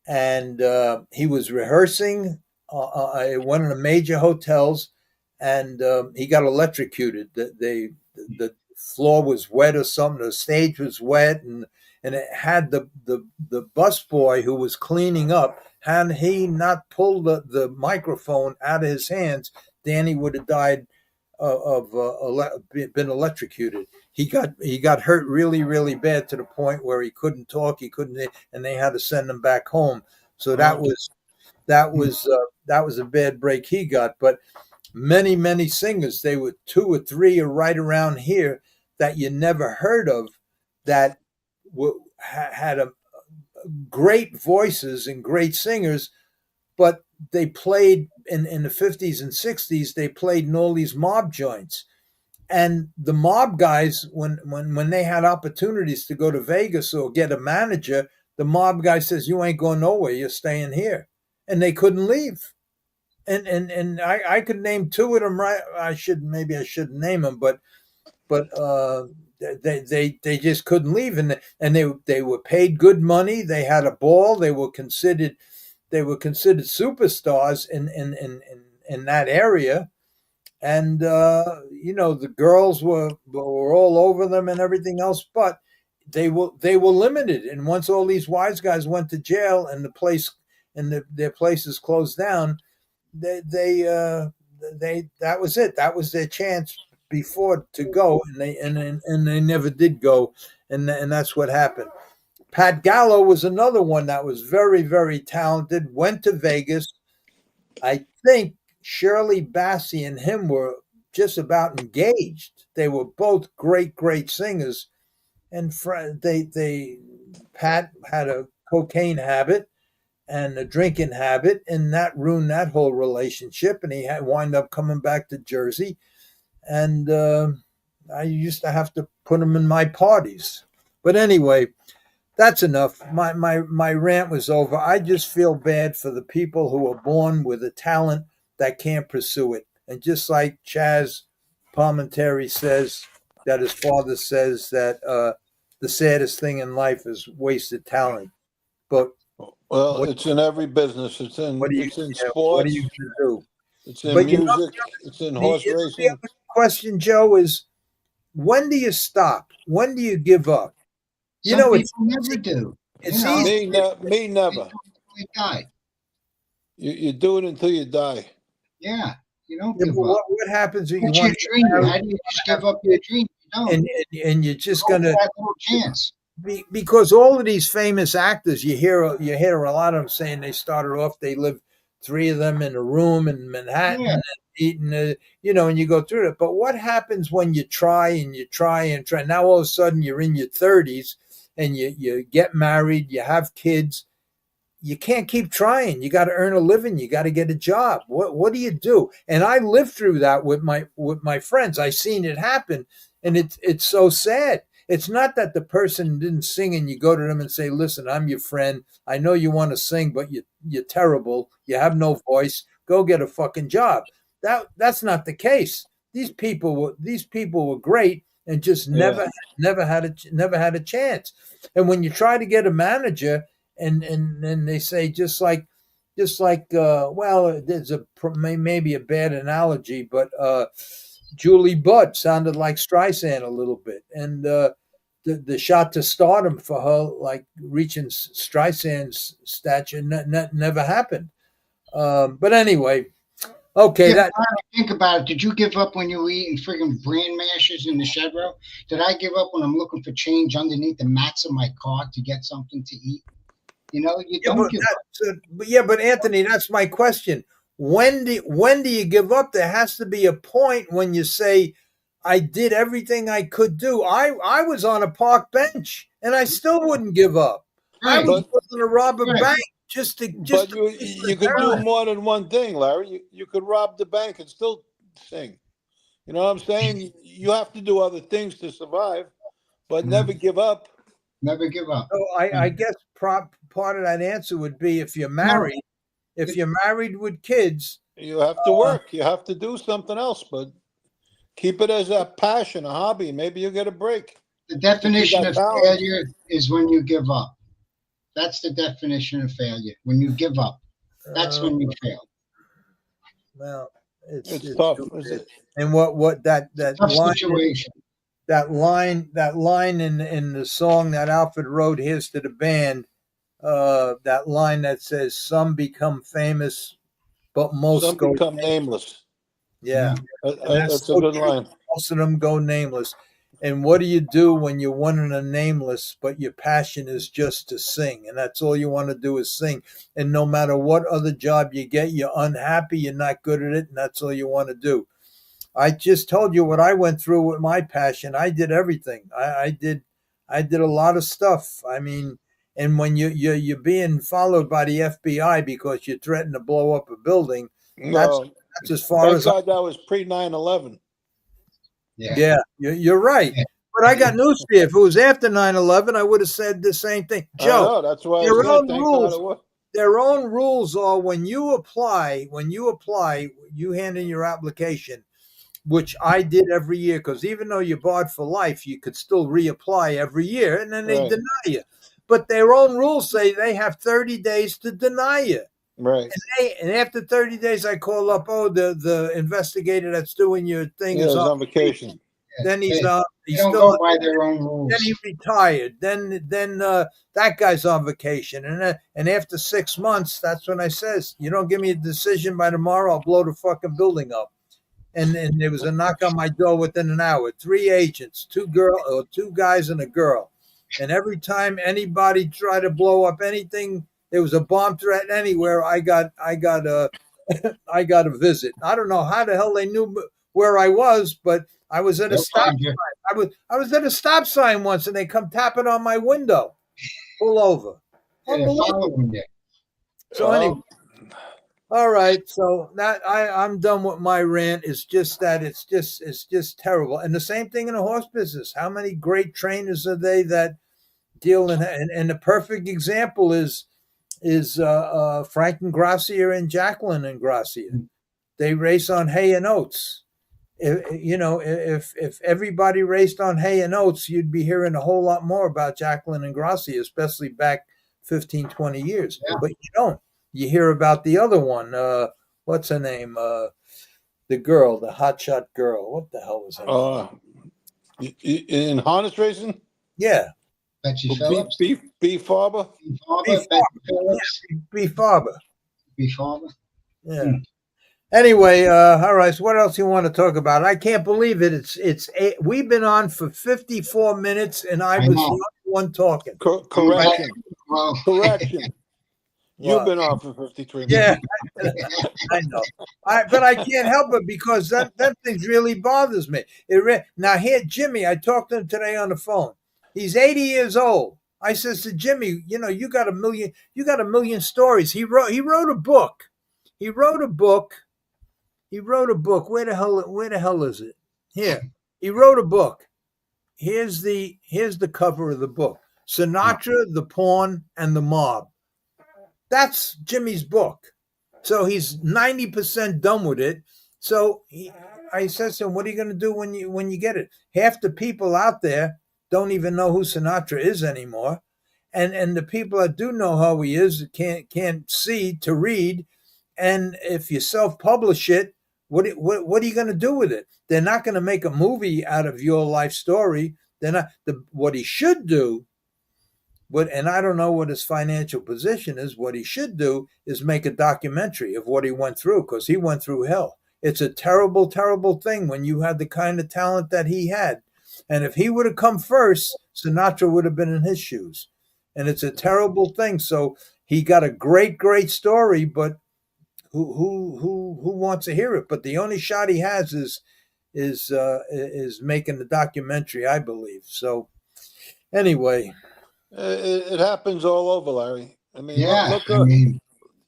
And he was rehearsing at one of the major hotels, and he got electrocuted. The floor was wet or something. The stage was wet, and it had the busboy who was cleaning up. Had he not pulled the microphone out of his hands, Danny would have died been electrocuted. He got hurt really, really bad to the point where he couldn't talk. He couldn't, and they had to send him back home. So that was a bad break he got. But many singers, they were 2 or 3 or right around here that you never heard of, that had great voices and great singers, but they played in the 50s and 60s. They played in all these mob joints, and the mob guys, when they had opportunities to go to Vegas or get a manager, the mob guy says, "You ain't going nowhere. You're staying here," and they couldn't leave. And I could name 2 of them. Right? I shouldn't name them, but they just couldn't leave, and they were paid good money. They had a ball. They were considered superstars in that area, and the girls were all over them and everything else, but they were limited. And once all these wise guys went to jail and their places closed down, they that was it. That was their chance before to go, and they never did go, and that's what happened. Pat Gallo was another one that was very, very talented, went to Vegas. I think Shirley Bassey and him were just about engaged. They were both great, great singers. And Pat had a cocaine habit and a drinking habit, and that ruined that whole relationship. And he had wind up coming back to Jersey. And I used to have to put him in my parties. But anyway, that's enough. My rant was over. I just feel bad for the people who are born with a talent that can't pursue it. And just like Chaz Palminteri says, that his father says that the saddest thing in life is wasted talent. But it's in every business. It's in sports. What are you going to do? It's in music. It's in horse racing. The question, Joe, is when do you stop? When do you give up? Some people never do. It's easy. Me never. They die. You do it until you die. Yeah, you don't give up. What happens when What's your dream? How do you just give up your dream? You don't. And you're just going to have no chance. Because all of these famous actors, you hear a lot of them saying they started off, they lived 3 of them in a room in Manhattan, and eating, and you go through it. But what happens when you try and you try and try? Now all of a sudden you're in your 30s and you get married, you have kids. You can't keep trying. You got to earn a living. You got to get a job. What do you do? And I lived through that with my friends. I seen it happen, and it's so sad. It's not that the person didn't sing and you go to them and say, "Listen, I'm your friend. I know you want to sing, but you're terrible. You have no voice. Go get a fucking job." That's not the case. These people were great and just never had a chance. And when you try to get a manager, and they say just like well, there's maybe a bad analogy, but Julie Budd sounded like Streisand a little bit, and the shot to stardom for her, like reaching Streisand's stature, never happened. But anyway, okay. Think about it. Did you give up when you were eating friggin' bran mashers in the shed row? Did I give up when I'm looking for change underneath the mats of my car to get something to eat? You don't give up. But Anthony, that's my question. When do you give up? There has to be a point when you say, I did everything I could do. I was on a park bench, and I still wouldn't give up. I Right. was willing to rob a Right. bank just to But to you could do more than one thing, Larry. You could rob the bank and still sing. You know what I'm saying? You have to do other things to survive, but never give up. Never give up. So I guess part of that answer would be if you're married, with kids, You have to work. You have to do something else, but keep it as a passion, a hobby. Maybe you get a break. The definition of balance. failure is when you give up. That's the definition of failure. When you give up, that's when you fail. Well, It's tough. And what that Tough line, situation. that line in the song that Alfred wrote, "Here's to the Band," that line that says, "Some become famous, but most Some go become nameless." Yeah, That's a good line. Most of them go nameless. And what do you do when you're one in a nameless, but your passion is just to sing, and that's all you want to do is sing? And no matter what other job you get, you're unhappy, you're not good at it, and that's all you want to do. I just told you what I went through with my passion. I did everything. I did a lot of stuff. I mean, and when you're being followed by the FBI because you threatened to blow up a building, that's as far Thank as God that was pre 9/11. Yeah, you're right. Yeah. But I got news for you. If it was after 9/11, I would have said the same thing. Joe, I know, that's why I their said own thank rules. God it was. Their own rules are when you apply, you hand in your application, which I did every year, because even though you're barred for life, you could still reapply every year, and then they Right. deny you. But their own rules say they have 30 days to deny you. Right. And after 30 days, I call up, the investigator that's doing your thing Yeah, is it's on vacation. Then he's They don't still go by their own rules. then he retired. Then that guy's on vacation, and after 6 months, that's when I says, you don't give me a decision by tomorrow, I'll blow the fucking building up. And there was a knock on my door within an hour. 3 agents, 2 guys and a girl, and every time anybody tried to blow up anything, there was a bomb threat anywhere. I got a I got a visit. I don't know how the hell they knew where I was, but I was at a stop sign. I was at a stop sign once, and they come tapping on my window. Pull over. They're following you. So anyway, all right. So that I'm done with my rant. It's just that it's just terrible. And the same thing in the horse business. How many great trainers are they that deal in? And the perfect example is Frank Ingracia and Jacqueline Ingracia. They race on hay and oats. If everybody raced on hay and oats, you'd be hearing a whole lot more about Jacqueline Ingracia, especially back 15, 20 years. Yeah. But you don't. You hear about the other one. What's her name? The girl, the hotshot girl. What the hell was her name? In harness racing? Yeah. Betsy Phillips? B. Farber? B. Farber. B. Farber? Yeah. Anyway, all right. So what else you want to talk about? I can't believe it. We've been on for 54 minutes, and I was the only one talking. Correction. Correction. You've been on for 53 minutes. Yeah, I know. But I can't help it because that thing really bothers me. Now here, Jimmy, I talked to him today on the phone. He's 80 years old. I says to Jimmy, you got a million stories. He wrote a book. Where the hell is it? Here. He wrote a book. Here's the cover of the book. Sinatra, the Pawn, and the Mob. That's Jimmy's book. So he's 90% done with it. So I said to him, what are you going to do when you get it? Half the people out there don't even know who Sinatra is anymore. And the people that do know who he is can't see to read. And if you self-publish it, what are you going to do with it? They're not going to make a movie out of your life story. They're not. What he should do, and I don't know what his financial position is, what he should do is make a documentary of what he went through, because he went through hell. It's a terrible, terrible thing when you have the kind of talent that he had. And if he would have come first, Sinatra would have been in his shoes. And it's a terrible thing. So he got a great, great story, but who wants to hear it? But the only shot he has is is making the documentary, I believe. So anyway, It happens all over, Larry. I mean, Yeah, look, I mean,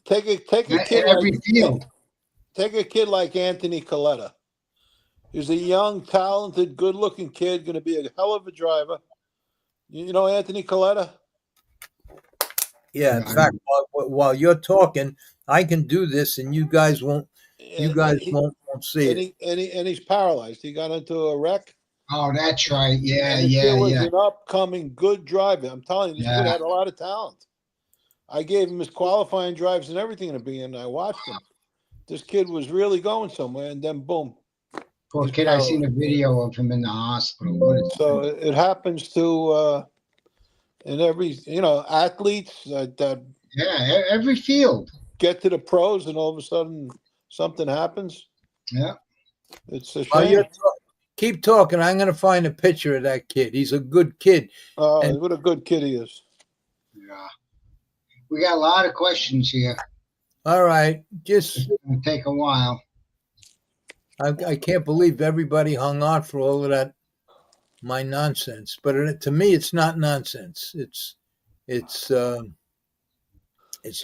take a kid every field. take a kid like Anthony Coletta. He's a young, talented, good-looking kid, going to be a hell of a driver. You know Anthony Coletta? yeah. In fact, while you're talking, I can do this, and you guys won't. You guys won't see it. And he's paralyzed. He got into a wreck. Oh, that's right. Yeah, And the yeah, kid was yeah. an upcoming good driver. I'm telling you, this kid Yeah. had a lot of talent. I gave him his qualifying drives and everything in the beginning. I watched him. This kid was really going somewhere, and then boom. Poor he's kid, I seen a paralyzed. video of him in the hospital. What is So it happens to in every athletes that Yeah, every field. get to the pros, and all of a sudden something happens. Yeah. It's a While shame. you're keep talking. I'm going to find a picture of that kid. He's a good kid. And- What a good kid he is. Yeah. We got a lot of questions here. All right, just It's gonna take a while. I can't believe everybody hung on for all of that my nonsense. But to me, it's not nonsense. It's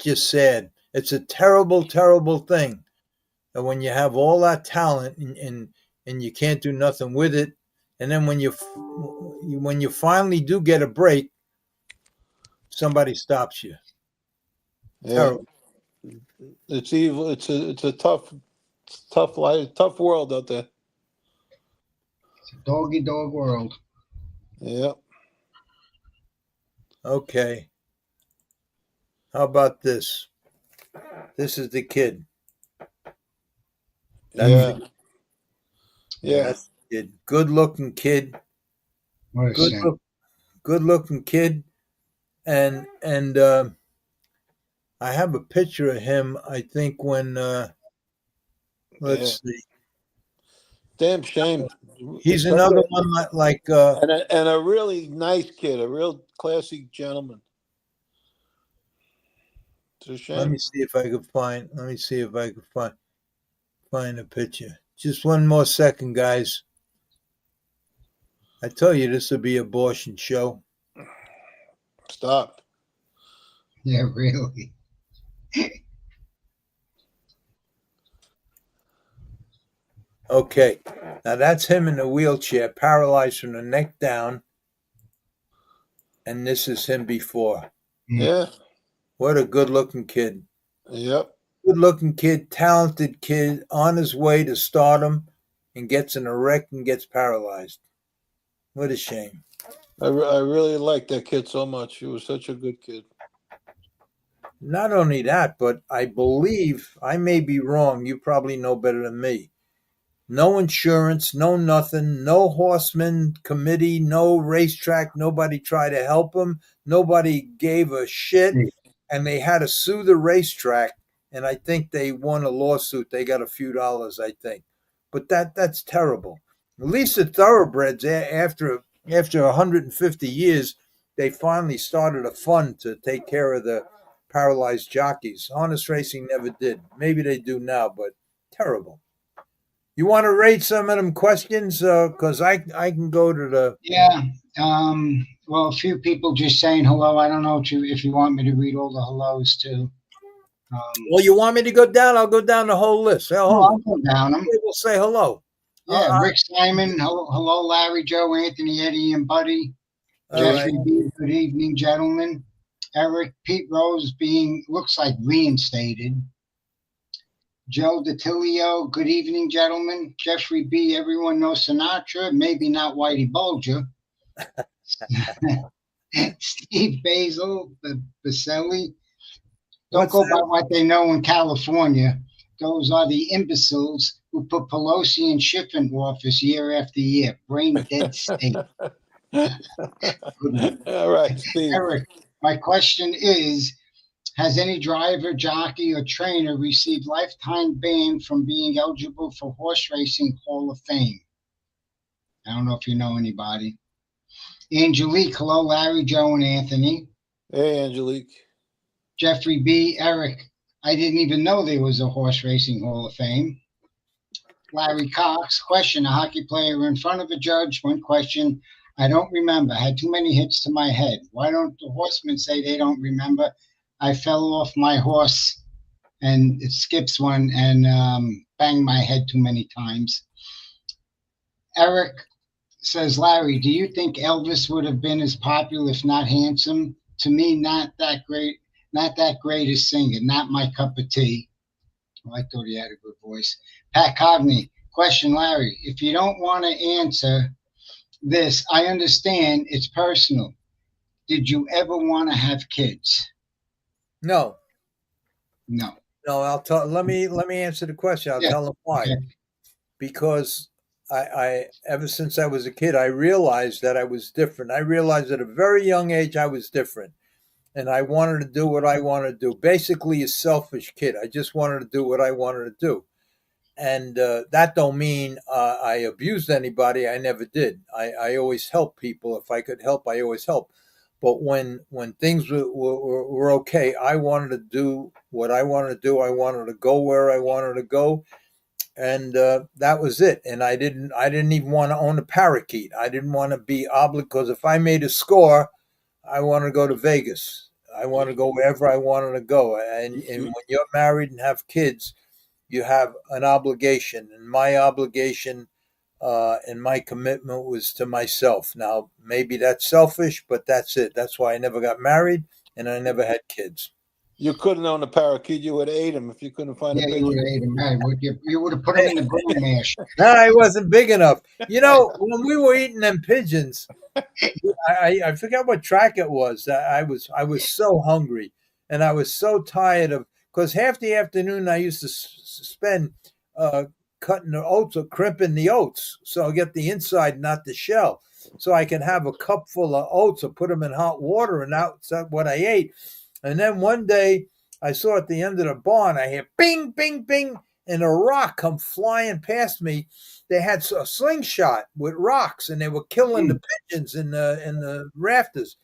just sad. It's a terrible, terrible thing. And when you have all that talent and you can't do nothing with it, and then when you finally do get a break, somebody stops you. Yeah. Terrible. It's evil. It's a tough life, tough world out there. It's a doggy dog world. Yeah. Okay. How about this? This is the kid. Yeah. Yeah. That's the kid. Good looking kid. What a shame. Good looking kid. And I have a picture of him, I think, when let's see. Damn shame. He's another one like and a really nice kid, a real classy gentleman. It's a shame. Let me see if I can find a picture. Just one more second, guys. I tell you, this will be an abortion show. Stop. Yeah, really. Okay. Now that's him in a wheelchair, paralyzed from the neck down. And this is him before. Yeah. What a good looking kid. Yep. Good looking kid, talented kid, on his way to stardom, and gets in a wreck and gets paralyzed. What a shame. I really liked that kid so much. He was such a good kid. Not only that, but I believe, I may be wrong, you probably know better than me. No insurance, no nothing, no horseman committee, no racetrack, nobody tried to help him, nobody gave a shit, and they had to sue the racetrack, and I think they won a lawsuit. They got a few dollars, I think. But that's terrible. At least the thoroughbreds, after 150 years, they finally started a fund to take care of the paralyzed jockeys. Honest Racing never did. Maybe they do now, but terrible. You want to rate some of them questions? Because I can go to the... Yeah. Well, a few people just saying hello. I don't know if you want me to read all the hellos too. Well, you want me to go down? I'll go down the whole list. I'll go down them. We'll say hello. Yeah, Rick Simon. Hello, Larry, Joe, Anthony, Eddie, and Buddy. Jeffrey B. Good evening, gentlemen. Eric, Pete Rose looks like reinstated. Joe DiTilio, good evening, gentlemen. Jeffrey B., everyone knows Sinatra, maybe not Whitey Bulger. Steve Basil, Baselli. Don't go by what they know in California. Those are the imbeciles who put Pelosi and Schiff in office year after year. Brain dead state. All right, Steve. Eric, my question is, has any driver, jockey, or trainer received lifetime ban from being eligible for Horse Racing Hall of Fame? I don't know if you know anybody. Angelique, hello, Larry, Joe, and Anthony. Hey, Angelique. Jeffrey B. Eric, I didn't even know there was a Horse Racing Hall of Fame. Larry Cox. Question: a hockey player in front of a judge. One question. I don't remember. I had too many hits to my head. Why don't the horsemen say they don't remember? I fell off my horse, and it skips one, and banged my head too many times. Eric says, Larry, do you think Elvis would have been as popular if not handsome? To me, not that great. Not that great a singer. Not my cup of tea. Oh, I thought he had a good voice. Pat Cogney. Question, Larry. If you don't want to answer this, I understand it's personal. Did you ever want to have kids? No. No. No, I'll tell. Let me answer the question. I'll tell them why. Okay. Because I ever since I was a kid, I realized that I was different. I realized at a very young age I was different, and I wanted to do what I wanted to do. Basically, a selfish kid. I just wanted to do what I wanted to do, and that don't mean I abused anybody. I never did. I always helped people. If I could help, I always helped. But when things were okay, I wanted to do what I wanted to do. I wanted to go where I wanted to go, and that was it. And I didn't even want to own a parakeet. I didn't want to be obligated, because if I made a score, I wanted to go to Vegas. I want to go wherever I wanted to go. And when you're married and have kids, you have an obligation, and my obligation and my commitment was to myself. Now, maybe that's selfish, but that's it. That's why I never got married and I never had kids. You couldn't own a parakeet. You would have ate him if you couldn't find a pigeon. You would have ate him. You would have put him in the brain mash. No, I wasn't big enough. You know, when we were eating them pigeons, I forgot what track it was. I was so hungry, and I was so tired of, because half the afternoon I used to spend cutting the oats or crimping the oats, so I get the inside, not the shell, so I can have a cup full of oats or put them in hot water, and that's what I ate. And then one day I saw at the end of the barn, I hear bing, bing, bing, and a rock come flying past me. They had a slingshot with rocks, and they were killing the pigeons in the rafters.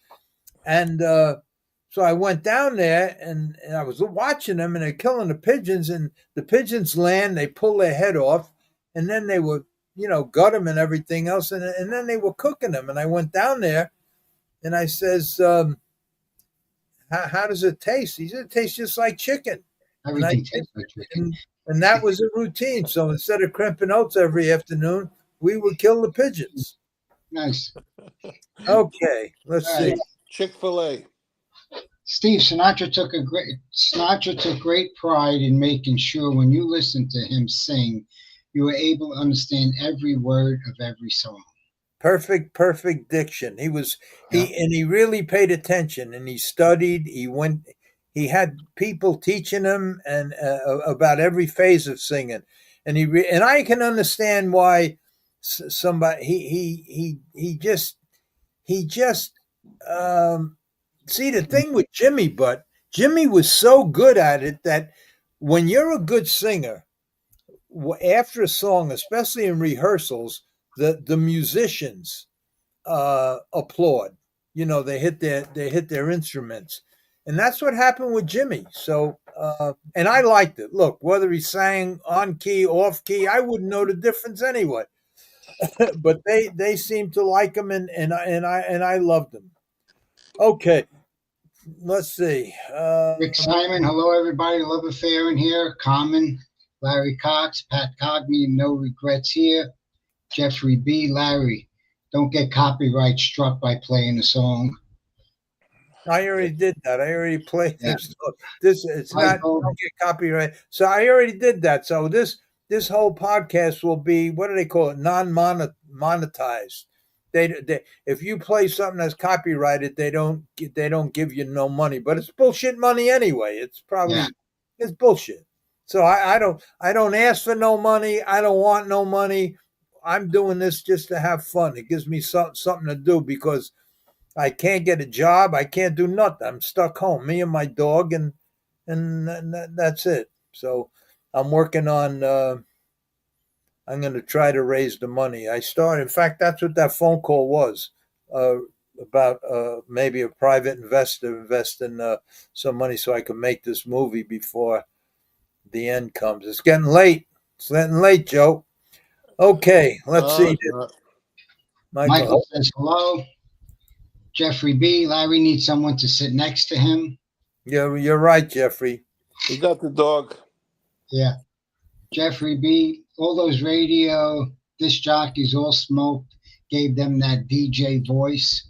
And so I went down there, and I was watching them, and they're killing the pigeons. And the pigeons land, they pull their head off, and then they would, gut them and everything else. And then they were cooking them. And I went down there, and I says, how does it taste? He said, it tastes just like chicken. Everything tastes like chicken. And that was a routine. So instead of crimping oats every afternoon, we would kill the pigeons. Nice. Okay, let's see. Chick-fil-A. Steve, Sinatra took great pride in making sure when you listened to him sing, you were able to understand every word of every song. Perfect diction. He really paid attention, and he studied. He had people teaching him and about every phase of singing, and and I can understand why somebody he just see, the thing with Jimmy was so good at it that when you're a good singer, after a song, especially in rehearsals, the musicians applaud. They hit their instruments, and that's what happened with Jimmy. So, and I liked it. Look, whether he sang on key, off key, I wouldn't know the difference anyway. But they seemed to like him, and I loved him. Okay, let's see. Rick Simon, hello everybody. Love affair in here. Common, Larry Cox, Pat Cogney, no regrets here. Jeffrey B. Larry, don't get copyright struck by playing a song. I already did that. I already played this. It's not don't get copyright. So I already did that. So this whole podcast will be, what do they call it? Non-monetized. They if you play something that's copyrighted, they don't give you no money. But it's bullshit money anyway. It's probably it's bullshit. So I don't ask for no money. I don't want no money. I'm doing this just to have fun. It gives me something to do, because I can't get a job. I can't do nothing. I'm stuck home, me and my dog, and that's it. So I'm working on. I'm going to try to raise the money. In fact, that's what that phone call was about. Maybe a private investor investing some money so I can make this movie before the end comes. It's getting late. It's getting late, Joe. Okay, let's see. it's not. Michael says hello. Jeffrey B. Larry needs someone to sit next to him. You're right, Jeffrey. He got the dog. Yeah. Jeffrey B. All those radio disc jockeys all smoked, gave them that DJ voice.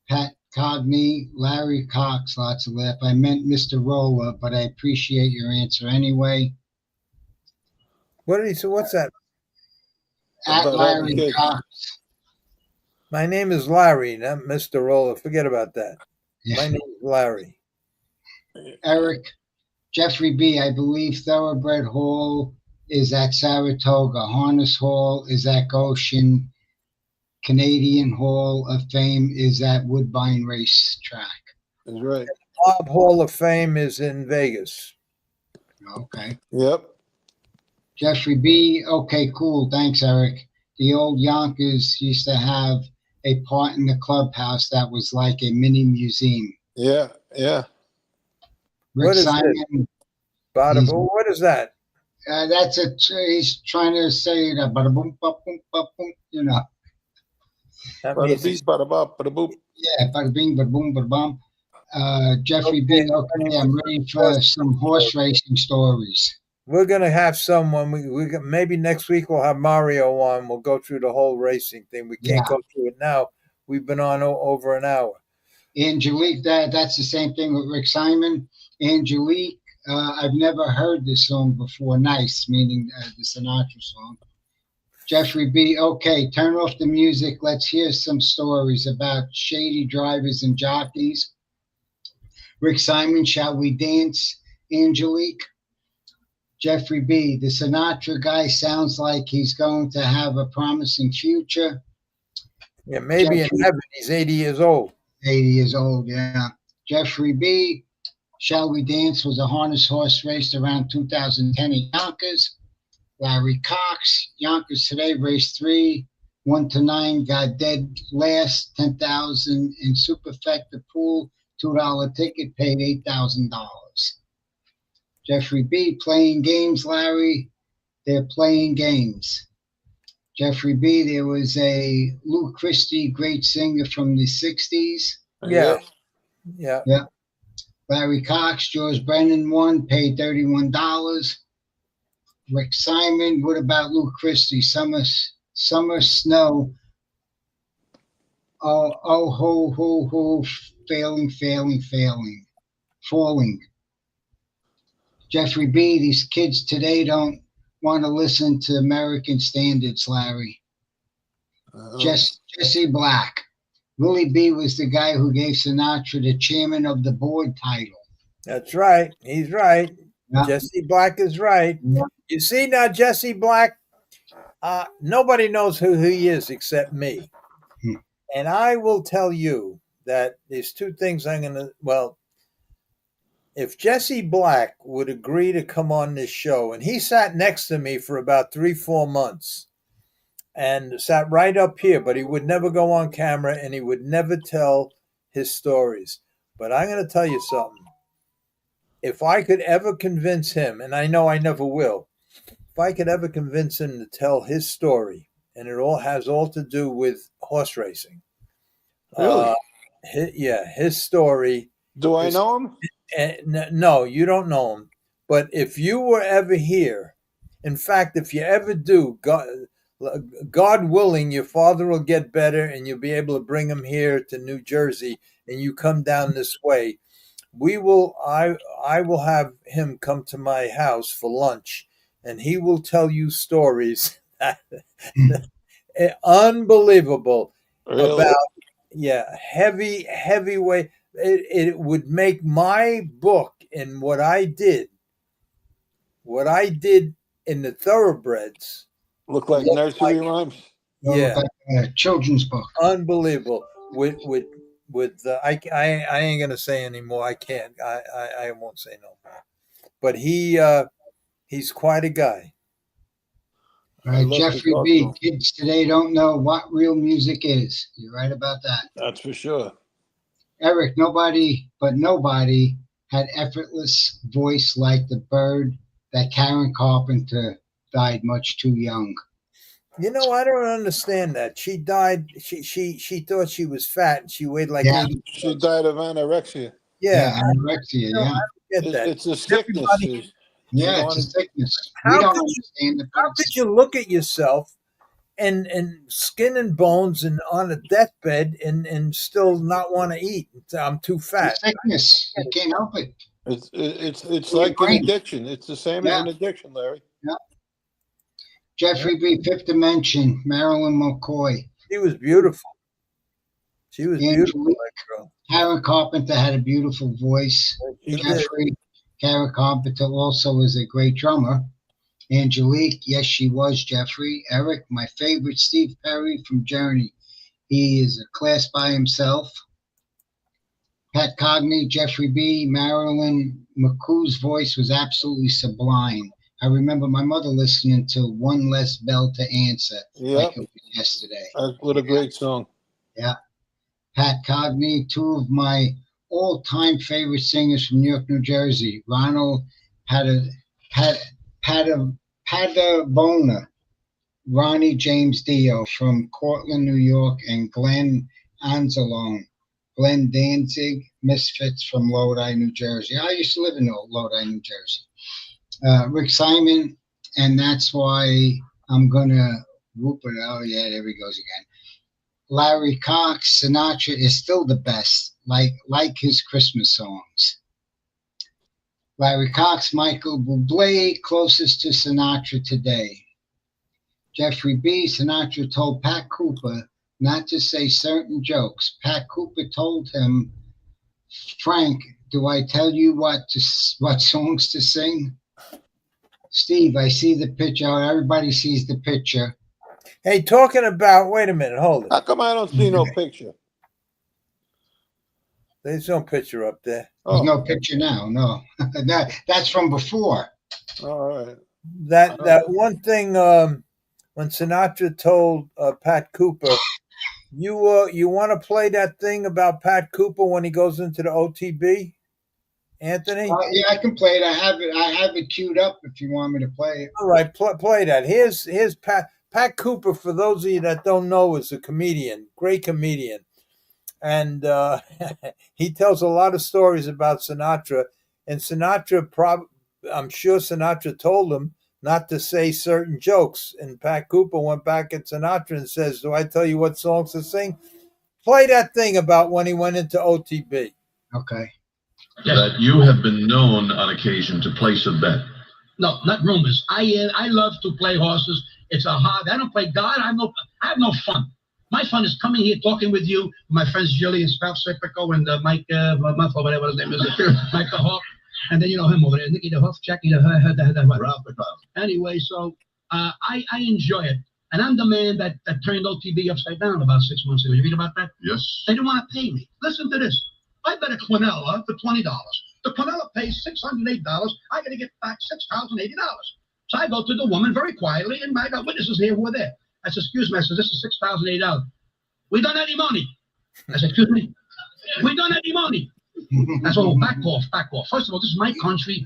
Pat Cogney, Larry Cox, lots of laugh. I meant Mr. Rolla, but I appreciate your answer anyway. What did he say? What's that? At About Larry kids. Cox. My name is Larry, not Mr. Rolla. Forget about that. Yeah. My name is Larry. Eric, Jeffrey B. I believe Thoroughbred Hall is at Saratoga. Harness Hall is at Goshen. Canadian Hall of Fame is at Woodbine Racetrack. That's right. Bob Hall of Fame is in Vegas. Okay. Yep. Jeffrey B. Okay, cool. Thanks, Eric. The old Yonkers used to have a part in the clubhouse that was like a mini museum. Yeah. Yeah. Rick What is Simon. Bada boom. What is that? That's a. He's trying to say that. Bada boom, ba boom, ba boom. You know. That Bada means beep, bada bop, bada boop. Yeah, bada bing, bada boom, bada bum. Jeffrey B. Okay, I'm ready for some horse racing stories. we're gonna have someone. Maybe next week we'll have Mario on. We'll go through the whole racing thing. We can't go through it now. We've been on over an hour. Angelique, that's the same thing with Rick Simon. Angelique, I've never heard this song before. Nice, meaning the Sinatra song. Jeffrey B. Okay, turn off the music. Let's hear some stories about shady drivers and jockeys. Rick Simon, shall we dance? Angelique. Jeffrey B. The Sinatra guy sounds like he's going to have a promising future. Yeah, maybe Jeffrey, in heaven. He's 80 years old. 80 years old, yeah. Jeffrey B. Shall We Dance was a harness horse raced around 2010 at Yonkers. Larry Cox, Yonkers today, race 3, 1-9, got dead last, 10,000 in superfecta pool, $2 ticket, paid $8,000. Jeffrey B. Playing games, Larry. They're playing games. Jeffrey B. There was a Lou Christie, great singer from the 60s. Yeah. Larry Cox, George Brennan won, paid $31. Rick Simon, what about Lou Christie? Summer Snow. Oh, ho, falling. Jeffrey B., these kids today don't want to listen to American standards, Larry. Jesse Black. Willie B. was the guy who gave Sinatra the chairman of the board title. That's right. He's right. Yeah. Jesse Black is right. Yeah. You see now, Jesse Black, nobody knows who he is except me. And I will tell you that there's two things I'm going to, if Jesse Black would agree to come on this show, and he sat next to me for about 3-4 months and sat right up here, but he would never go on camera and he would never tell his stories. But I'm going to tell you something. If I could ever convince him, and I know I never will, if I could ever convince him to tell his story, and it all has all to do with horse racing. Really? His story. Do I know him? No, you don't know him. But if you were ever here, in fact, if you ever do, God willing, your father will get better and you'll be able to bring him here to New Jersey and you come down this way. I will have him come to my house for lunch and he will tell you stories unbelievable. Really? About heavyweight. It would make my book and what I did in the Thoroughbreds look like nursery rhymes. Yeah, like a children's book. Unbelievable. I ain't gonna say anymore. I can't. I won't say no more. But he's quite a guy. All right, Jeffrey B. Kids today don't know what real music is. You're right about that. That's for sure. Eric, nobody had effortless voice like the bird that Karen Carpenter died much too young. You know, I don't understand that. She died. She thought she was fat, and she weighed like Yeah. 80. She died of anorexia. Yeah, Anorexia. no, I Yeah. don't get that. It's a sickness. Everybody, She Yeah, it's a wanted. sickness. How We don't could you- understand it, but how could you look at yourself and skin and bones and on a deathbed and still not want to eat? I'm too it's fat. a sickness. You can't help it. It's Your like an brain. addiction. It's the same as Yeah. an addiction, Larry. Yeah. Jeffrey B. Fifth Dimension. Marilyn McCoy. She was beautiful. She was beautiful, Angelique. that girl. Karen Carpenter had a beautiful voice. She did. Jeffrey. Karen Carpenter also was a great drummer. Angelique, yes, she was. Jeffrey. Eric, my favorite, Steve Perry from Journey. He is a class by himself. Pat Cogney, Jeffrey B. Marilyn McCoo's voice was absolutely sublime. I remember my mother listening to One Less Bell to Answer like it was yesterday. What a great song. Yeah. Pat Cogney, two of my all-time favorite singers from New York, New Jersey. Ronald Padavona, Ronnie James Dio from Cortland, New York, and Glenn Anzalone, Glenn Danzig, Misfits from Lodi, New Jersey. I used to live in Lodi, New Jersey. Rick Simon, and that's why I'm going to whoop it. Oh, yeah, there he goes again. Larry Cox, Sinatra is still the best, like his Christmas songs. Larry Cox, Michael Bublé, closest to Sinatra today. Jeffrey B. Sinatra told Pat Cooper not to say certain jokes. Pat Cooper told him, Frank, do I tell you what songs to sing? Steve, I see the picture. Everybody sees the picture. Hey, talking about, wait a minute, hold it. How come I don't see no picture? There's no picture up there. There's no picture now, no. That's from before. All right. That one thing when Sinatra told Pat Cooper, you want to play that thing about Pat Cooper when he goes into the OTB, Anthony? Yeah, I can play it. I have it queued up if you want me to play it. All right, play that. Here's Pat Cooper. For those of you that don't know, is a comedian, great comedian, and he tells a lot of stories about Sinatra. And Sinatra, I'm sure Sinatra told him not to say certain jokes. And Pat Cooper went back at Sinatra and says, "Do I tell you what songs to sing? Play that thing about when he went into OTB." Okay. That you have been known on occasion to place a bet. No, not rumors. I love to play horses. It's a hobby. I don't play God. I have no fun. My fun is coming here talking with you, my friends Julie and Sprout Serpico and Mike, whatever his name is, Mike the Hawk, and then him over there, Nicky the Huff, Jackie the Anyway, so I enjoy it, and I'm the man that turned OTB upside down about 6 months ago. You read about that? Yes. They didn't want to pay me. Listen to this. I bet a quinella for $20. The quinella pays $608. I got to get back $6,080. So I go to the woman very quietly, and I got witnesses here who are there. I said, excuse me. I said, this is $6,080. We don't have any money. I said, excuse me. We don't have any money. I said, oh, back off. First of all, this is my country.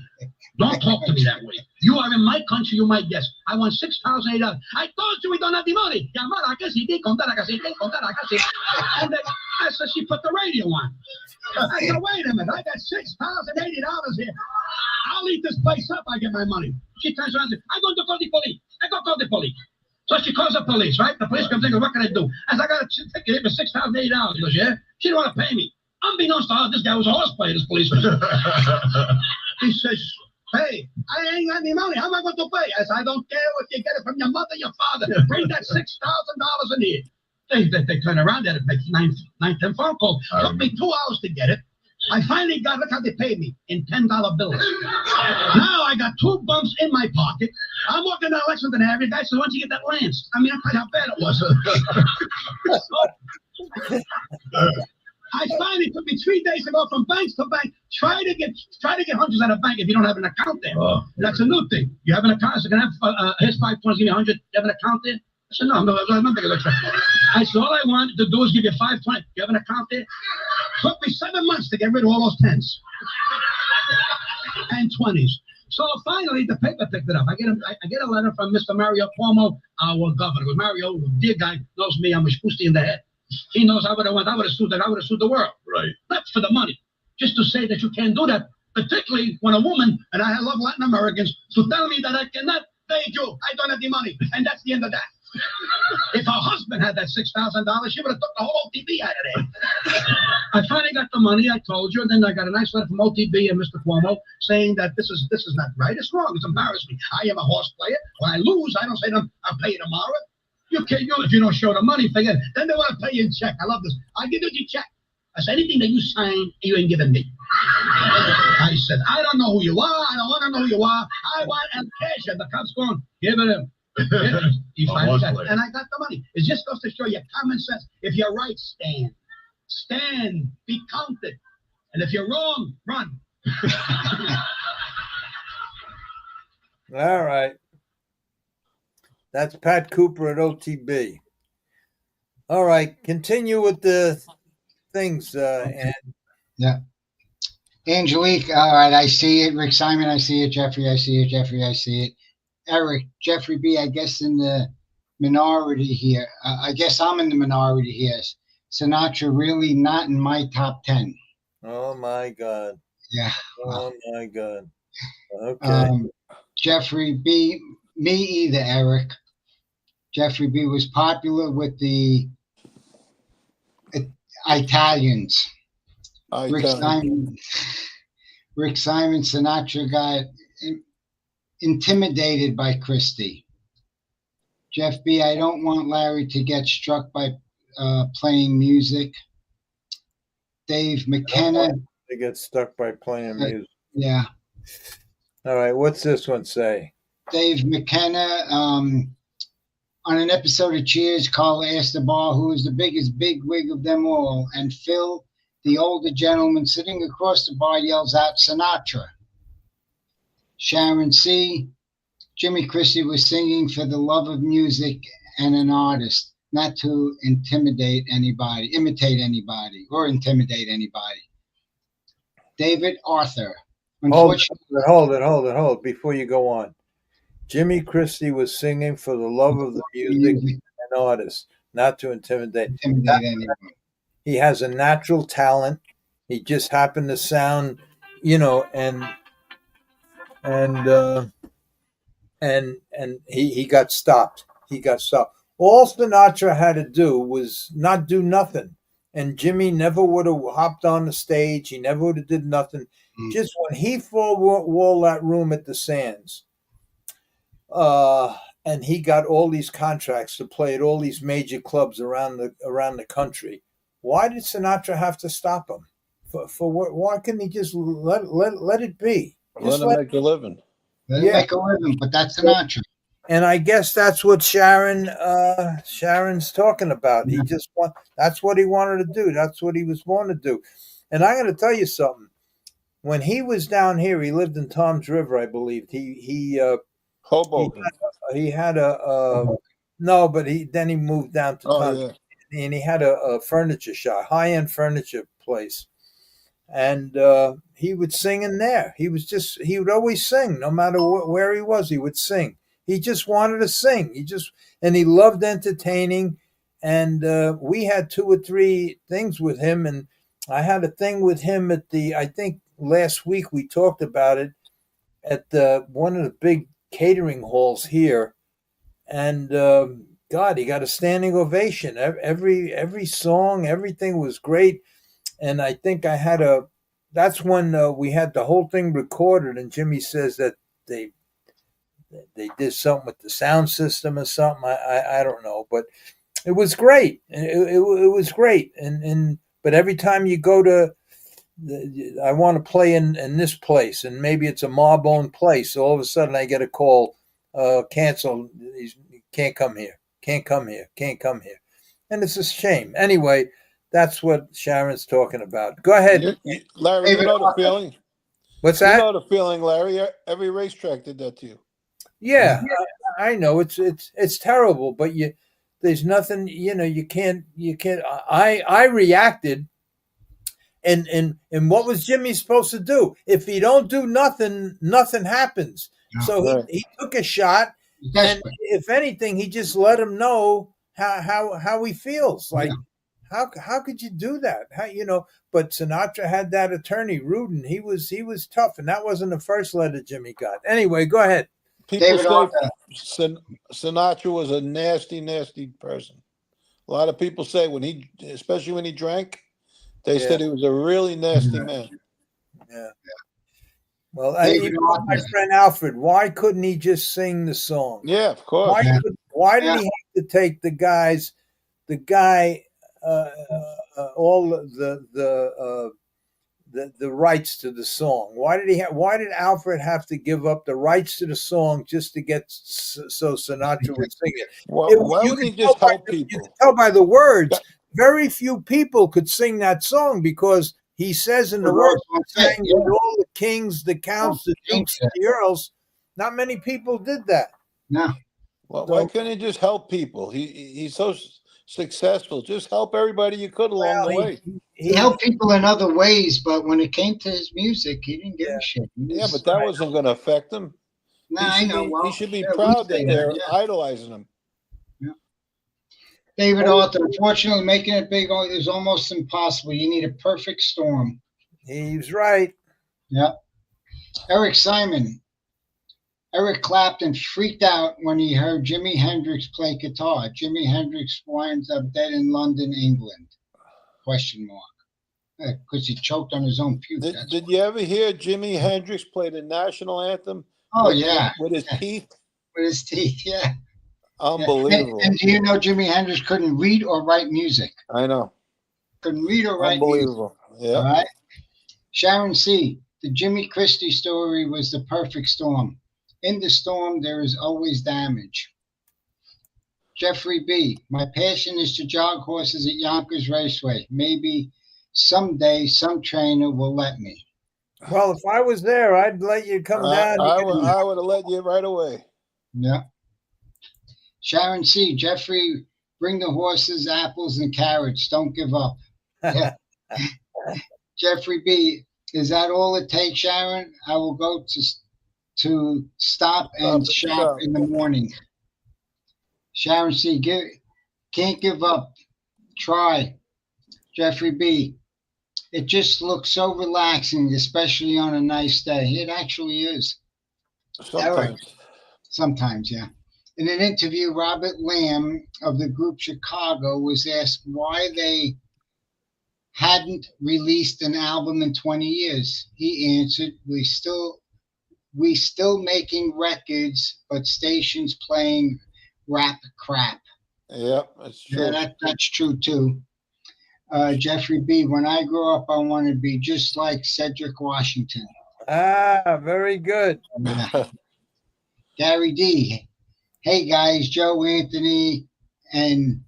Don't talk to me that way. You are in my country, you might guess. I want $6,080. I told you we don't have the money. And then I said, she put the radio on. I said, wait a minute. I got $6,080 here. I'll eat this place up. I get my money. She turns around and says, I'm going to call the police. I go call the police. So she calls the police, right? The police comes in and what can I do? I said, I got a ticket here for $6,080. He goes, yeah? She didn't want to pay me. Unbeknownst to her, this guy was a horse player, this policeman. He says, hey, I ain't got any money. How am I going to pay? I said, I don't care if you get it from your mother, your father. Bring that $6,000 in here. They turn around, they had to make 9-10 phone calls. Took me 2 hours to get it. I finally got, look how they paid me, in $10 bills. Now I got 2 bumps in my pocket. I'm walking down Lexington Avenue. Guy said, why don't you get that Lance? I mean, I'm how bad it was. I finally took me 3 days to go from bank to bank. Try to get hundreds at a bank if you don't have an account there. Oh. That's a new thing. You have an account. So can I have here's 520, give me 100. You have an account there? I said, no, I'm not big of a I said, all I wanted to do is give you 520. You have an account there? Took me 7 months to get rid of all those 10s and 20s. So finally, the paper picked it up. I get a letter from Mr. Mario Cuomo, our governor. Because Mario, dear guy, knows me. I'm a spooky in the head. He knows I would have sued the world. Right. Not for the money. Just to say that you can't do that. Particularly when a woman, and I love Latin Americans, to tell me that I cannot, thank you, I don't have the money. And that's the end of that. If her husband had that $6,000, she would have took the whole OTB out of there. I finally got the money, I told you, and then I got a nice letter from OTB and Mr. Cuomo saying that this is not right. It's wrong. It's embarrassing me. I am a horse player. When I lose, I don't say to them, I'll pay you tomorrow. You can't, if you don't show the money, forget it. Then they want to pay you in check. I love this. I'll give you the check. I said, anything that you sign, you ain't giving me. I said, I don't know who you are. I don't want to know who you are. I want cash. And the cop's going, give it him. He finally got it. And I got the money. It just goes to show you common sense. If you're right, stand. Stand. Be counted. And if you're wrong, run. All right. That's Pat Cooper at OTB. All right. Continue with the things. And yeah. Angelique, all right, I see it. Rick Simon, I see it. Jeffrey, I see it. Jeffrey, I see it. Eric, Jeffrey B, I guess in the minority here. I guess I'm in the minority here. Sinatra really not in my top 10. Oh, my God. Yeah. Oh, my God. Okay. Jeffrey B, me either, Eric. Jeffrey B was popular with the Italians. Rick Simon, Sinatra got intimidated by Christie. Jeff B, I don't want Larry to get struck by playing music. Dave McKenna. To get stuck by playing music. Yeah. All right, what's this one say? Dave McKenna, on an episode of Cheers, Carl asked the bar who is the biggest bigwig of them all, and Phil, the older gentleman sitting across the bar, yells out Sinatra. Sharon C, Jimmy Christie was singing for the love of music and an artist, not to imitate anybody, or intimidate anybody. David Arthur. Hold it, before you go on. Jimmy Christie was singing for the love of the music and artist, not to intimidate anybody. He has a natural talent. He just happened to sound, and he got stopped. All Sinatra had to do was not do nothing. And Jimmy never would have hopped on the stage. He never would have did nothing. Just when he wall that room at the Sands, and he got all these contracts to play at all these major clubs around the country. Why did Sinatra have to stop him? For what? Why couldn't he just let it be? Let him make a living. Let him make a living, but that's Sinatra. And I guess that's what Sharon's talking about. He just that's what he wanted to do. That's what he was born to do. And I'm going to tell you something. When he was down here, he lived in Tom's River, I believe. Hoboken. He had but he moved down to Tom's. Yeah. And he had a furniture shop, high-end furniture place. And he would sing in there. He would always sing, no matter where he was, he would sing. He just wanted to sing. And he loved entertaining. And we had 2 or 3 things with him. And I had a thing with him I think last week we talked about it at one of the big catering halls here. And God, he got a standing ovation. Every song, everything was great. And I think that's when we had the whole thing recorded. And Jimmy says that they did something with the sound system or something. I don't know, but it was great. It was great. But every time you go to, I want to play in this place, and maybe it's a mob-owned place. So all of a sudden I get a call, cancel. Can't come here. And it's a shame. Anyway, that's what Sharon's talking about. Go ahead. Larry, you know the feeling? What's that? You know the feeling, Larry. Every racetrack did that to you. Yeah, I know. It's terrible, but there's nothing, you can't, I reacted, And what was Jimmy supposed to do? If he don't do nothing, nothing happens. Yeah. So he took a shot, and if anything, he just let him know how he feels. Like, how could you do that? But Sinatra had that attorney, Rudin. He was tough, and that wasn't the first letter Jimmy got. Anyway, go ahead. People say Sinatra was a nasty, nasty person. A lot of people say especially when he drank, they said he was a really nasty man. Yeah. Well, my friend Alfred, why couldn't he just sing the song? Yeah, of course. Why did he have to take the guy, all the rights to the song? Why did Alfred have to give up the rights to the song just to get so Sinatra would sing it? Why wouldn't he just help people? You can tell by the words. Very few people could sing that song because he says in the words, sang with all the kings, the counts, the dukes, the earls. Not many people did that. No. Well, why couldn't he just help people? He's so successful. Just help everybody you could along the way. He helped people in other ways, but when it came to his music, he didn't give a shit. But that wasn't going to affect him. No, I know. He should be proud that they're idolizing him. David Arthur, unfortunately, making it big is almost impossible. You need a perfect storm. He's right. Yep. Eric Simon. Eric Clapton freaked out when he heard Jimi Hendrix play guitar. Jimi Hendrix winds up dead in London, England. ? Because he choked on his own puke. Did you ever hear Jimi Hendrix play the national anthem? Oh, yeah. With his teeth? With his teeth, yeah. Unbelievable. And do you know Jimi Hendrix couldn't read or write music? I know. Couldn't read or write Unbelievable. music. Yeah. All right. Sharon C. The Jimmy Christie story was the perfect storm. In the storm, there is always damage. Jeffrey B. My passion is to jog horses at Yonkers Raceway. Maybe someday some trainer will let me. Well, if I was there, I'd let you come down. I would have let you right away. Yeah. Sharon C. Jeffrey, bring the horses, apples, and carrots. Don't give up. Yeah. Jeffrey B. Is that all it takes, Sharon? I will go to stop and shop in the morning. Sharon C. Can't give up. Try. Jeffrey B. It just looks so relaxing, especially on a nice day. It actually is. Sometimes, yeah. In an interview, Robert Lamb of the group Chicago was asked why they hadn't released an album in 20 years. He answered, we still making records, but stations playing rap crap. Yeah, that's true. Yeah, that's true too. Jeffrey B. When I grow up, I want to be just like Cedric Washington. Ah, very good. Yeah. Gary D. Hey guys, Joe, Anthony, and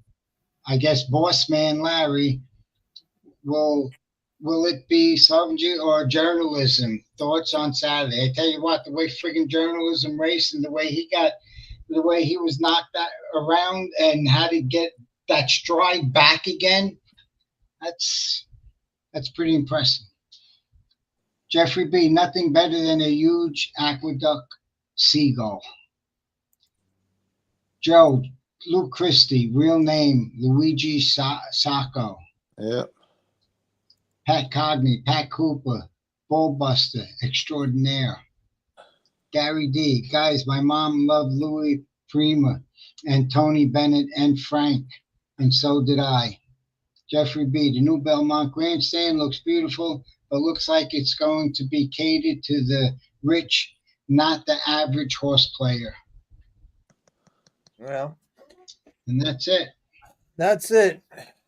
I guess boss man Larry. Will it be subject or journalism? Thoughts on Saturday? I tell you what, the way friggin' journalism raced and the way he was knocked around and how to get that stride back again, that's pretty impressive. Jeffrey B. Nothing better than a huge aqueduct seagull. Joe, Luke Christie, real name Luigi Sacco. Yeah. Pat Cogney, Pat Cooper, Bullbuster, extraordinaire. Gary D. Guys, my mom loved Louis Prima and Tony Bennett and Frank, and so did I. Jeffrey B. The new Belmont Grandstand looks beautiful, but looks like it's going to be catered to the rich, not the average horse player. Well, and that's it. That's it.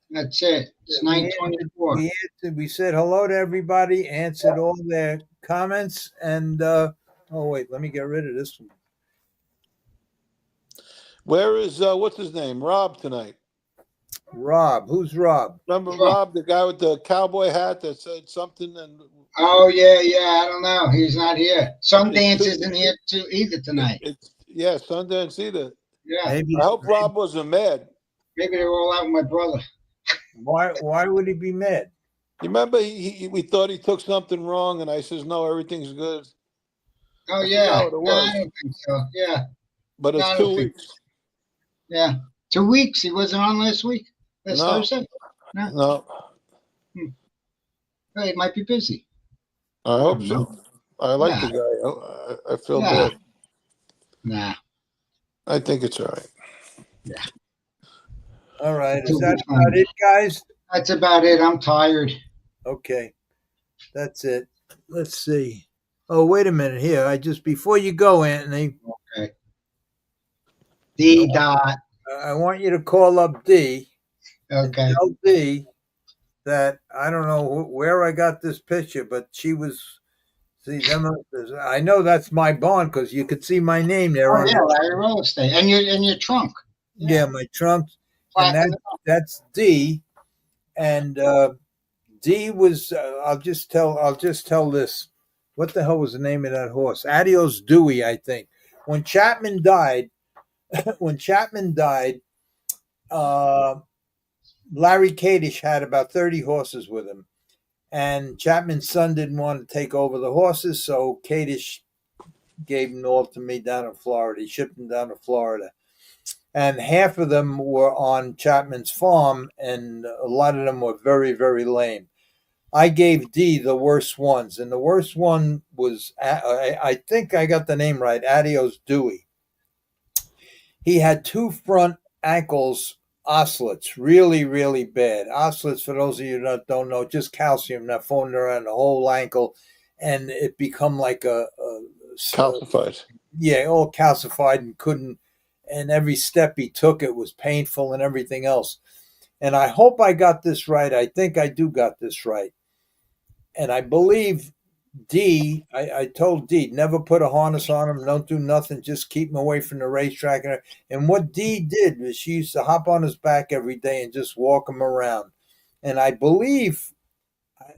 That's it. It's 9:24. We said hello to everybody, answered all their comments, and oh wait, let me get rid of this one. Where is what's his name? Rob tonight. Rob, who's Rob? Remember Rob, the guy with the cowboy hat that said something and. Oh yeah, I don't know. He's not here. Sundance isn't here too either tonight. Sundance either. Yeah. I hope Rob wasn't mad. Maybe they were all out with my brother. Why would he be mad? You remember we thought he took something wrong, and I says, no, everything's good. Oh I yeah, forgot what it no, was. I don't think so. Yeah, But no, it's I 2 don't think. weeks. Yeah, 2 weeks. He wasn't on last week. Last No. Thursday. No, No, well, he might be busy. I hope don't so. know. I like Nah. the guy. I feel Nah. bad. Nah. I think it's all right. Yeah. All right. Is Till that we about find- it, guys? That's about it. I'm tired. Okay. That's it. Let's see. Oh, wait a minute here. Before you go, Anthony, Okay. D dot. I want you to call up D and Okay. tell D that I don't know where I got this picture, but she was. See them. I know that's my bond because you could see my name there Oh on. yeah, Larry Rolla stay. And your trunk. Yeah, my trunk, and Plaque in the trunk. that's D, and D was. I'll just tell this. What the hell was the name of that horse? Adios Dewey, I think. When Chapman died, Larry Kadish had about 30 horses with him, and Chapman's son didn't want to take over the horses, so Kadish gave them all to me down in Florida. He shipped them down to Florida. And half of them were on Chapman's farm, and a lot of them were very, very lame. I gave D the worst ones, and the worst one was, I think I got the name right, Adios Dewey. He had two front ankles osselets, really, really bad. Osselets, for those of you that don't know, just calcium that formed around the whole ankle, and it become like a Calcified. yeah, all calcified and couldn't. And every step he took, it was painful and everything else. And I hope I got this right. I think I do got this right. And I believe D, I told D, never put a harness on him, don't do nothing, just keep him away from the racetrack. And what D did was she used to hop on his back every day and just walk him around. And I believe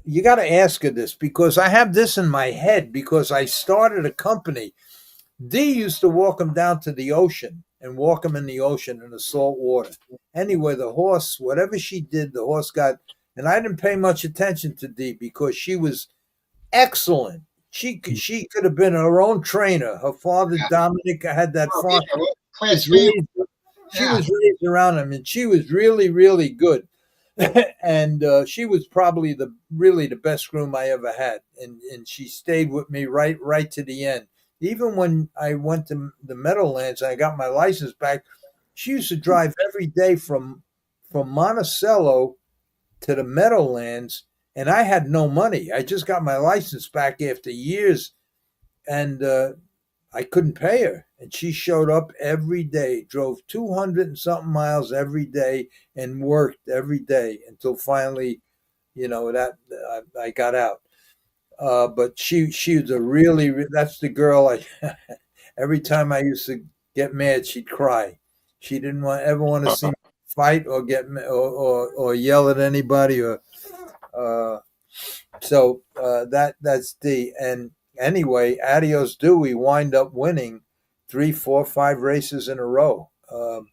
you got to ask her this because I have this in my head because I started a company. D used to walk him down to the ocean and walk him in the ocean in the salt water. Anyway, the horse, whatever she did, the horse got, and I didn't pay much attention to D because she was excellent. She could have been her own trainer. Her father, Dominic, had that farm. She was raised around him, and she was really, really good. And she was probably the best groom I ever had, and she stayed with me right to the end. Even when I went to the Meadowlands and I got my license back, she used to drive every day from Monticello to the Meadowlands, and I had no money. I just got my license back after years, and I couldn't pay her. And she showed up every day, drove 200 and something miles every day, and worked every day until finally, that I got out. But she was that's the girl every time I used to get mad, she'd cry. She didn't ever want to see me fight or get or yell at anybody that's D. And anyway, Adios Dewey wind up winning 3, 4, 5 races in a row. And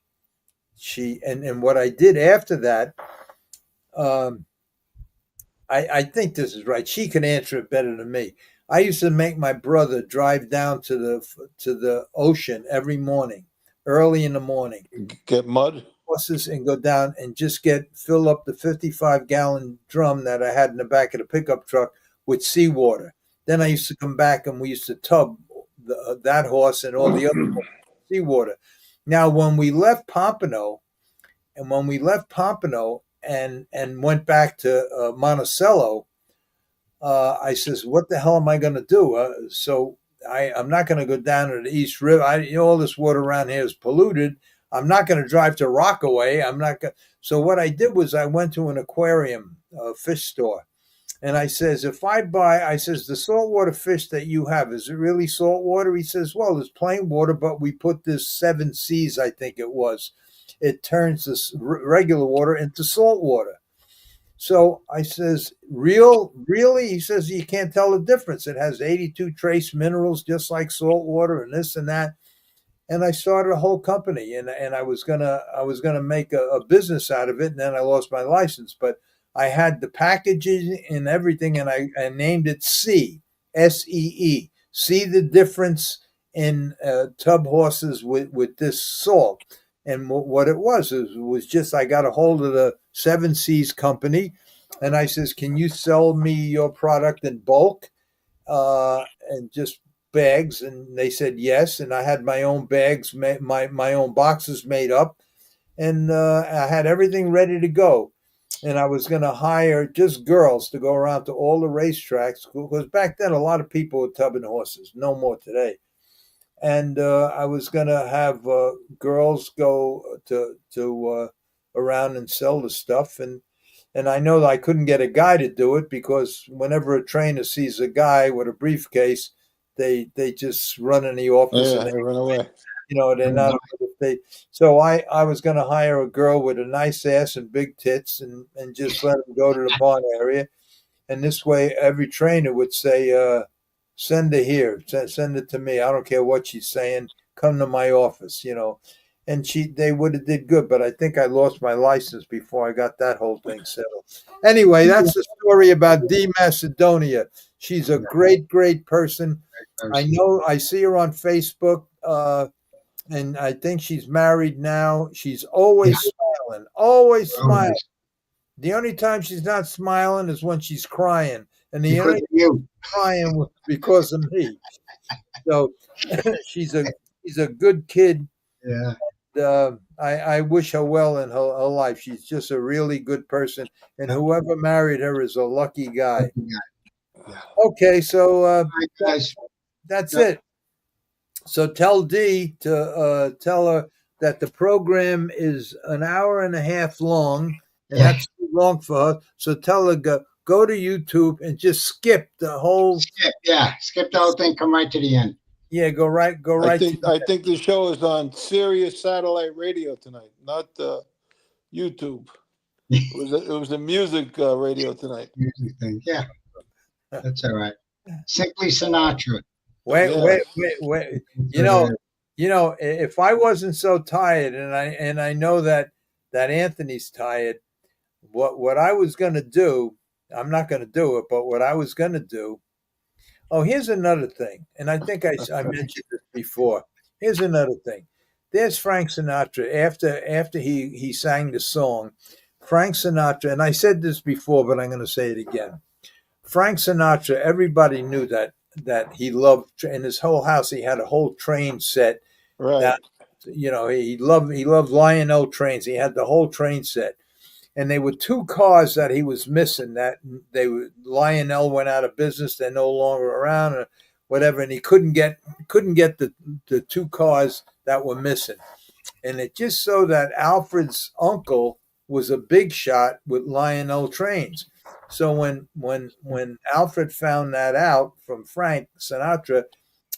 what I did after that, I think this is right. She can answer it better than me. I used to make my brother drive down to the ocean every morning, early in the morning. Get mud? Horses and go down and just fill up the 55-gallon drum that I had in the back of the pickup truck with seawater. Then I used to come back and we used to tub that horse and all the other seawater. Now, when we left Pompano and went back to Monticello, I says, what the hell am I going to do? So I'm not going to go down to the East River. All this water around here is polluted. I'm not going to drive to Rockaway. So what I did was I went to an aquarium, fish store, and I says, the saltwater fish that you have, is it really saltwater? He says, well, it's plain water, but we put this 7 Seas, I think it was. It turns this regular water into salt water. So I says, really? He says, you can't tell the difference. It has 82 trace minerals, just like salt water and this and that. And I started a whole company, and I was gonna make a business out of it, and then I lost my license. But I had the packaging and everything, and I named it SEE. See the difference in tub horses with this salt. And what it was just I got a hold of the Seven Seas company, and I says, "Can you sell me your product in bulk and just bags?" And they said yes. And I had my own bags, my own boxes made up, and I had everything ready to go. And I was going to hire just girls to go around to all the racetracks, because back then a lot of people were tubbing horses, no more today. And I was going to have girls go to around and sell the stuff, and I know that I couldn't get a guy to do it, because whenever a trainer sees a guy with a briefcase, they just run in the office and they run away. They're not. So I was going to hire a girl with a nice ass and big tits, and just let them go to the barn area, and this way every trainer would say, "Send her here, send it to me. I don't care what she's saying. Come to my office," And they would have did good, but I think I lost my license before I got that whole thing settled. Anyway, that's the story about Dee Macedonia. She's a great, great person. I know I see her on Facebook, and I think she's married now. She's always smiling, always smiling. The only time she's not smiling is when she's crying, and the only time she's crying was because of me. So she's a good kid. Yeah. I wish her well in her life. She's just a really good person, and whoever married her is a lucky guy. Okay, so that's it. So tell Dee to tell her that the program is an hour and a half long, and that's too long for her. So tell her go to YouTube and just skip the whole. Skip the whole thing. Come right to the end. Yeah, go right. I think the show is on Sirius satellite radio tonight, not YouTube. It was a music radio tonight. Music thing, yeah. That's all right. Simply Sinatra. Wait. If I wasn't so tired, and I know that Anthony's tired, what I was going to do, I'm not going to do it, but what I was going to do. Oh, here's another thing, and I think I mentioned this before. Here's another thing. There's Frank Sinatra. After he sang the song, Frank Sinatra, and I said this before, but I'm going to say it again. Frank Sinatra, everybody knew that he loved, in his whole house he had a whole train set. Right. He loved Lionel trains. He had the whole train set. And there were two cars that he was missing. Lionel went out of business; they're no longer around, or whatever. And he couldn't get the two cars that were missing. And it just so that Alfred's uncle was a big shot with Lionel trains. So when Alfred found that out from Frank Sinatra,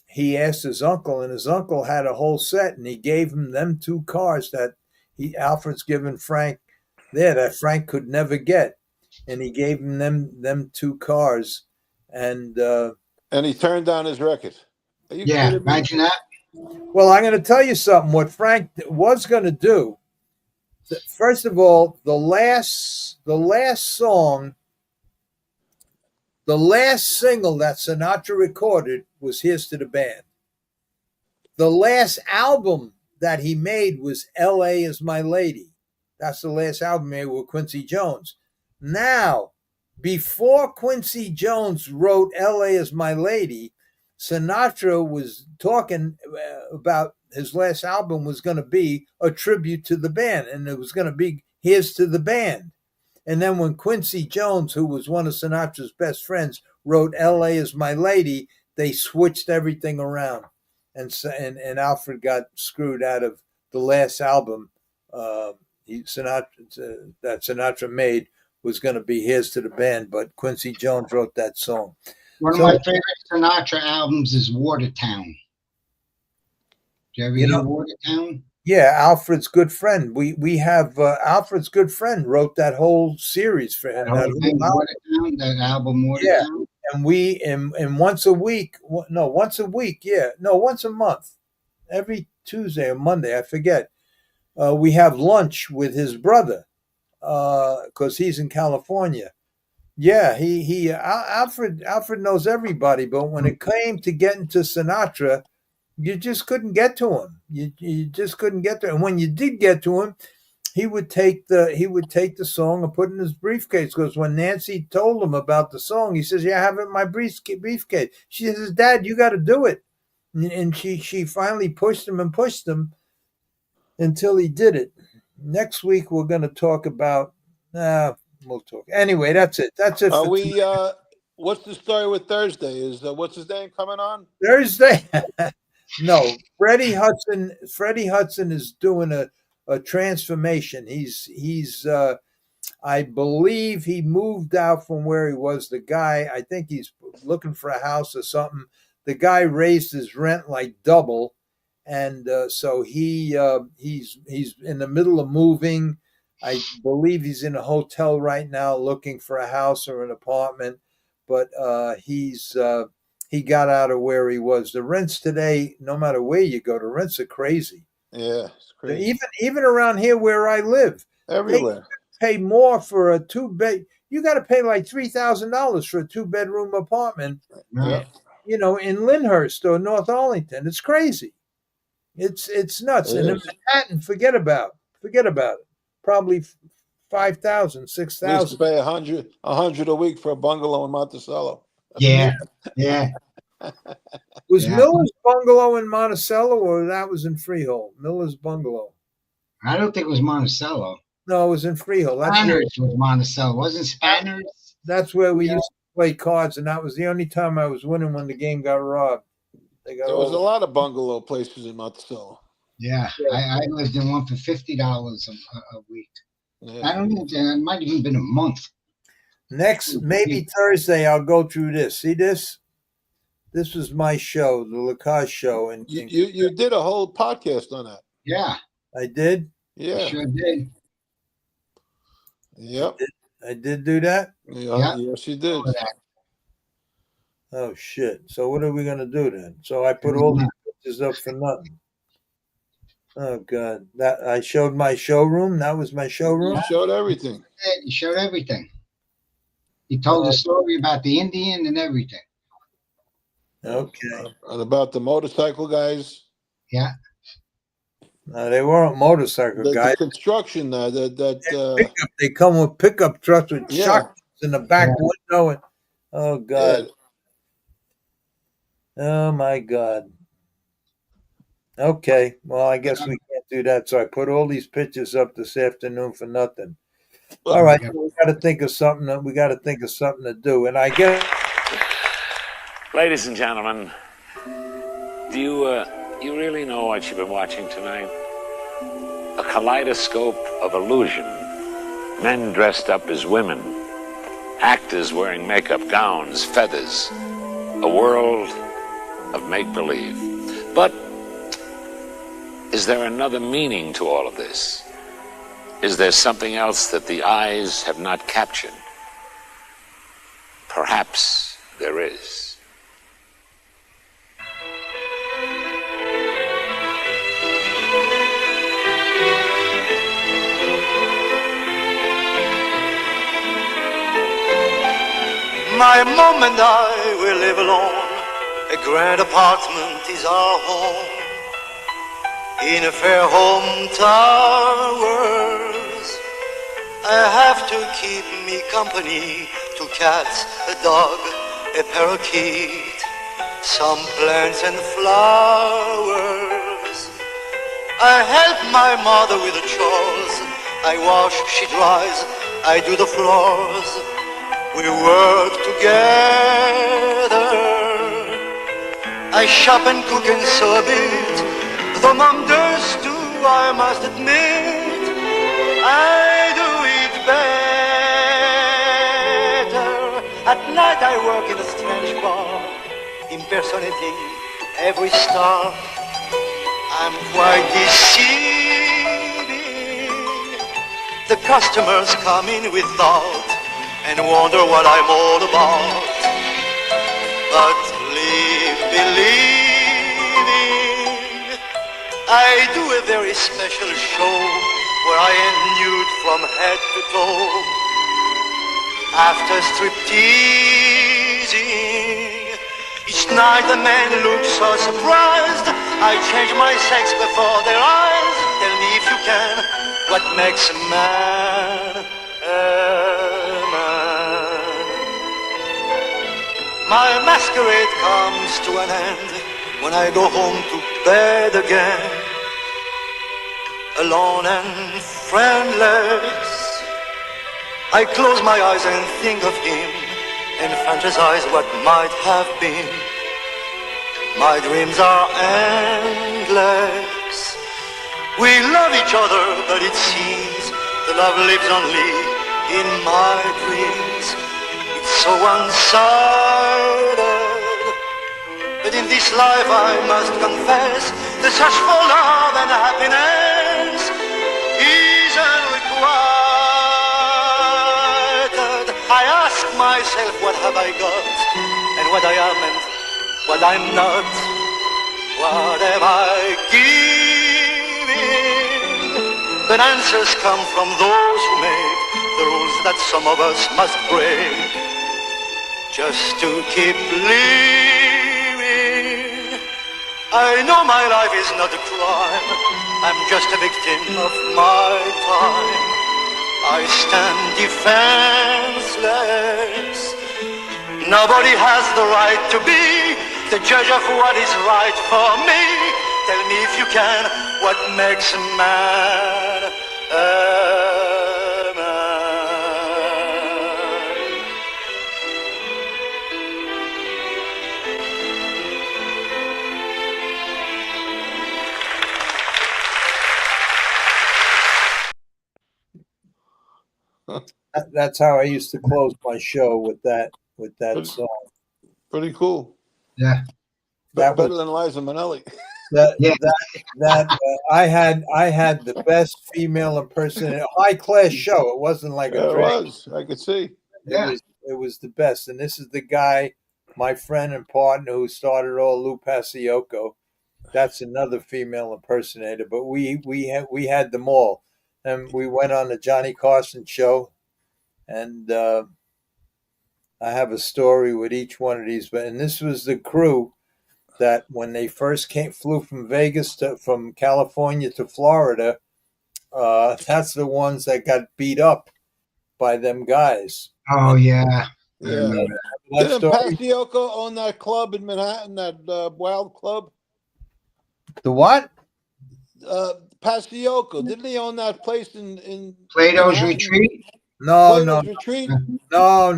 he asked his uncle, and his uncle had a whole set, and he gave him them two cars that Alfred's given Frank. That Frank could never get, and he gave him them two cars, and he turned down his record. Imagine that. Well, I'm going to tell you something. What Frank was going to do. First of all, the last song, the last single that Sinatra recorded was "Here's to the Band." The last album that he made was "L.A. Is My Lady." That's the last album made with Quincy Jones. Now, before Quincy Jones wrote "L.A. Is My Lady," Sinatra was talking about his last album was going to be a tribute to the band, and it was going to be "Here's to the Band." And then when Quincy Jones, who was one of Sinatra's best friends, wrote "L.A. Is My Lady," they switched everything around, and Alfred got screwed out of the last album. That Sinatra made was going to be "Here's to the Band," but Quincy Jones wrote that song. One of my favorite Sinatra albums is Watertown. Do you ever hear Watertown? Yeah, Alfred's good friend. We have Alfred's good friend wrote that whole series for him. That album Watertown. Yeah, and we and once a month, every Tuesday or Monday, I forget. We have lunch with his brother, because he's in California. Yeah, Alfred knows everybody, but when it came to getting to Sinatra, you just couldn't get to him. You just couldn't get to him. And when you did get to him, he would take the song and put it in his briefcase. Because when Nancy told him about the song, he says, "Yeah, I have it in my briefcase." She says, "Dad, you got to do it." And she finally pushed him until he did it. Next week we're going to talk about. We'll talk anyway. That's it. That's it. Are we? What's the story with Thursday? Is what's his name coming on Thursday? No, Freddie Hudson. Freddie Hudson is doing a transformation. He's I believe he moved out from where he was. The guy, I think he's looking for a house or something. The guy raised his rent like double, and so he's in the middle of moving. I believe he's in a hotel right now looking for a house or an apartment, but he got out of where he was. The rents today, no matter where you go, the rents are crazy. Yeah, it's crazy. Even around here where I live, everywhere. They pay more for a 2-bed. You got to pay like $3,000 for a 2-bedroom apartment. Yeah. You know, in Lyndhurst or North Arlington. It's crazy. It's nuts. And in Manhattan, forget about it. Probably 5,000, 6,000. Used to pay $100 a week for a bungalow in Monticello. Yeah. Was Miller's bungalow in Monticello, or that was in Freehold? Miller's bungalow. I don't think it was Monticello. No, it was in Freehold. Spanners was Monticello. Wasn't Spanners? That's where we used to play cards, and that was the only time I was winning when the game got robbed. There was a lot of bungalow places in Monticello. Yeah, I lived in one for $50 a week. Yeah. I don't know. It might have even been a month. Next, maybe Thursday, I'll go through this. See this? This was my show, the Lacoste show. And you did a whole podcast on that. Yeah. I did? Yeah. I sure did. Yep. I did do that? Yeah. Yes, you did. Oh, shit. So what are we going to do then? So I put all these pictures up for nothing. Oh, God. That I showed my showroom? That was my showroom? You showed everything. You showed everything. You told the story about the Indian and everything. Okay. And about the motorcycle guys. Yeah. No, they weren't motorcycle guys. The construction, they come with pickup trucks with shotguns in the back window. And, oh, God. Yeah. Oh, my God. Okay. Well, I guess we can't do that. So I put all these pictures up this afternoon for nothing. All right. We got to think of something. We got to think of something to do. And I guess. Ladies and gentlemen, do you really know what you've been watching tonight? A kaleidoscope of illusion. Men dressed up as women. Actors wearing makeup, gowns, feathers. A world of make-believe. But is there another meaning to all of this? Is there something else that the eyes have not captured? Perhaps there is. My mom and I, we live alone. A grand apartment is our home. In a fair home towers, I have to keep me company. 2 cats, a dog, a parakeet, some plants and flowers. I help my mother with the chores. I wash, she dries, I do the floors. We work together. I shop and cook and sew a bit. Though mom does too, I must admit, I do it better. At night I work in a strange bar, impersonating every star. I'm quite deceiving. The customers come in with thought and wonder what I'm all about. But live believing, I do a very special show where I am nude from head to toe. After stripteasing, each night the men look so surprised. I change my sex before their eyes. Tell me if you can, what makes a man a man? My masquerade comes to an end when I go home to bed again, alone and friendless. I close my eyes and think of him and fantasize what might have been. My dreams are endless. We love each other, but it seems the love lives only in my dreams. It's so one-sided. But in this life I must confess, the search for love and happiness isn't required. I ask myself, what have I got, and what I am and what I'm not? What am I giving? But answers come from those who make the rules that some of us must break just to keep living. I know my life is not a crime, I'm just a victim of my time. I stand defenseless. Nobody has the right to be the judge of what is right for me. Tell me if you can, what makes a man a That's how I used to close my show with that song. Pretty cool. Yeah. That Better was than Liza Minnelli. I had the best female impersonator, high class show. It wasn't like Yeah, a it drag. was. I could see. It was the best. And this is the guy, my friend and partner who started all, Lou Paciocco. That's another female impersonator. But we had them all, and we went on the Johnny Carson show, and I have a story with each one of these. And this was the crew that when they first flew from from California to Florida, that's the ones that got beat up by them guys. Oh, yeah. Yeah. Didn't Paciocco own that club in Manhattan, that Wild Club? The what? Paciocco. Didn't he own that place in Plato's Manhattan? Retreat? No, Plato's Retreat? No.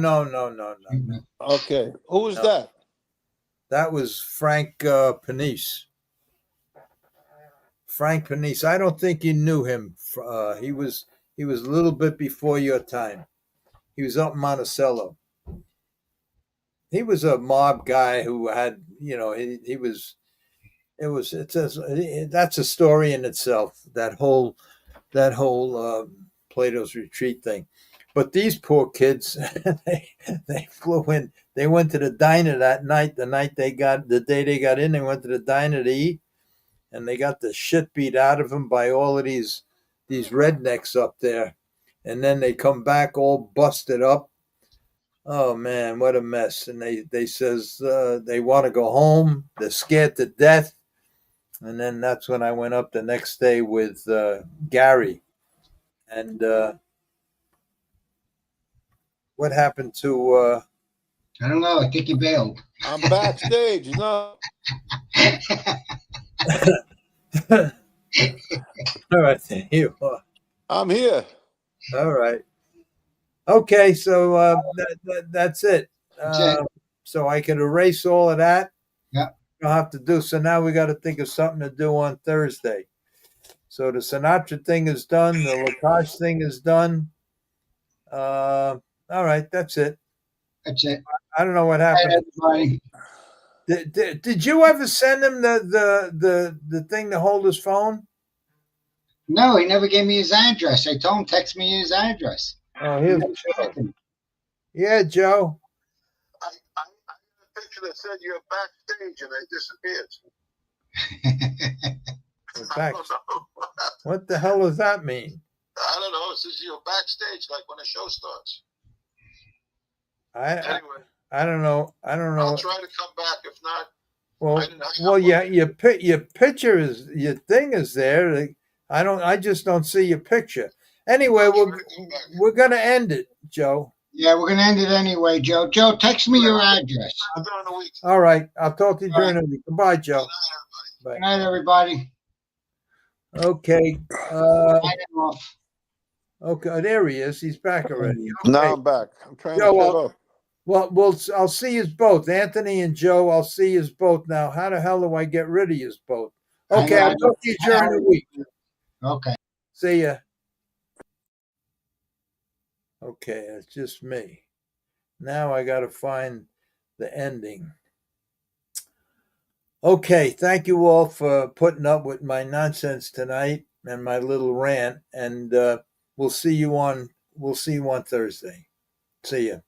Okay. Who was that? That was Frank Panisse. Frank Panisse. I don't think you knew him. He was a little bit before your time. He was up in Monticello. He was a mob guy who had, that's a story in itself. That whole Plato's Retreat thing. But these poor kids, they flew in. They went to the diner that night. The day they got in, they went to the diner to eat, and they got the shit beat out of them by all of these rednecks up there. And then they come back all busted up. Oh man, what a mess! And they says they want to go home. They're scared to death. And then that's when I went up the next day with Gary, and what happened to? I don't know. I think he bailed. I'm backstage. No. All right, there you are. I'm here. All right. Okay, so that's it. So I could erase all of that. Yeah. I'll have to do. So now we got to think of something to do on Thursday. So the Sinatra thing is done. The Lacoste thing is done. All right, that's it. That's it. I don't know what happened. Hi, Did you ever send him the thing to hold his phone? No, he never gave me his address. I told him text me his address. Oh, here's Joe. Yeah, Joe. I got a picture that said you're backstage and they disappeared. What the hell does that mean? I don't know. This is backstage, like when a show starts. Anyway, I don't know. I'll try to come back. If not, your picture is your thing is there. I just don't see your picture. Anyway, we're gonna end it, Joe. Yeah, we're gonna end it anyway, Joe. Joe, text me your address. All right, I'll talk to you during the week. Goodbye, Joe. Good night, everybody. Okay. Off. Okay, there he is. He's back already. Okay. Now I'm back. I'm trying to shut off. Well, I'll see you both, Anthony and Joe. I'll see you both now. How the hell do I get rid of you both? Okay, I'll talk to you during the week. Okay. See ya. Okay, it's just me. Now I got to find the ending. Okay, thank you all for putting up with my nonsense tonight and my little rant. And we'll see you on Thursday. See ya.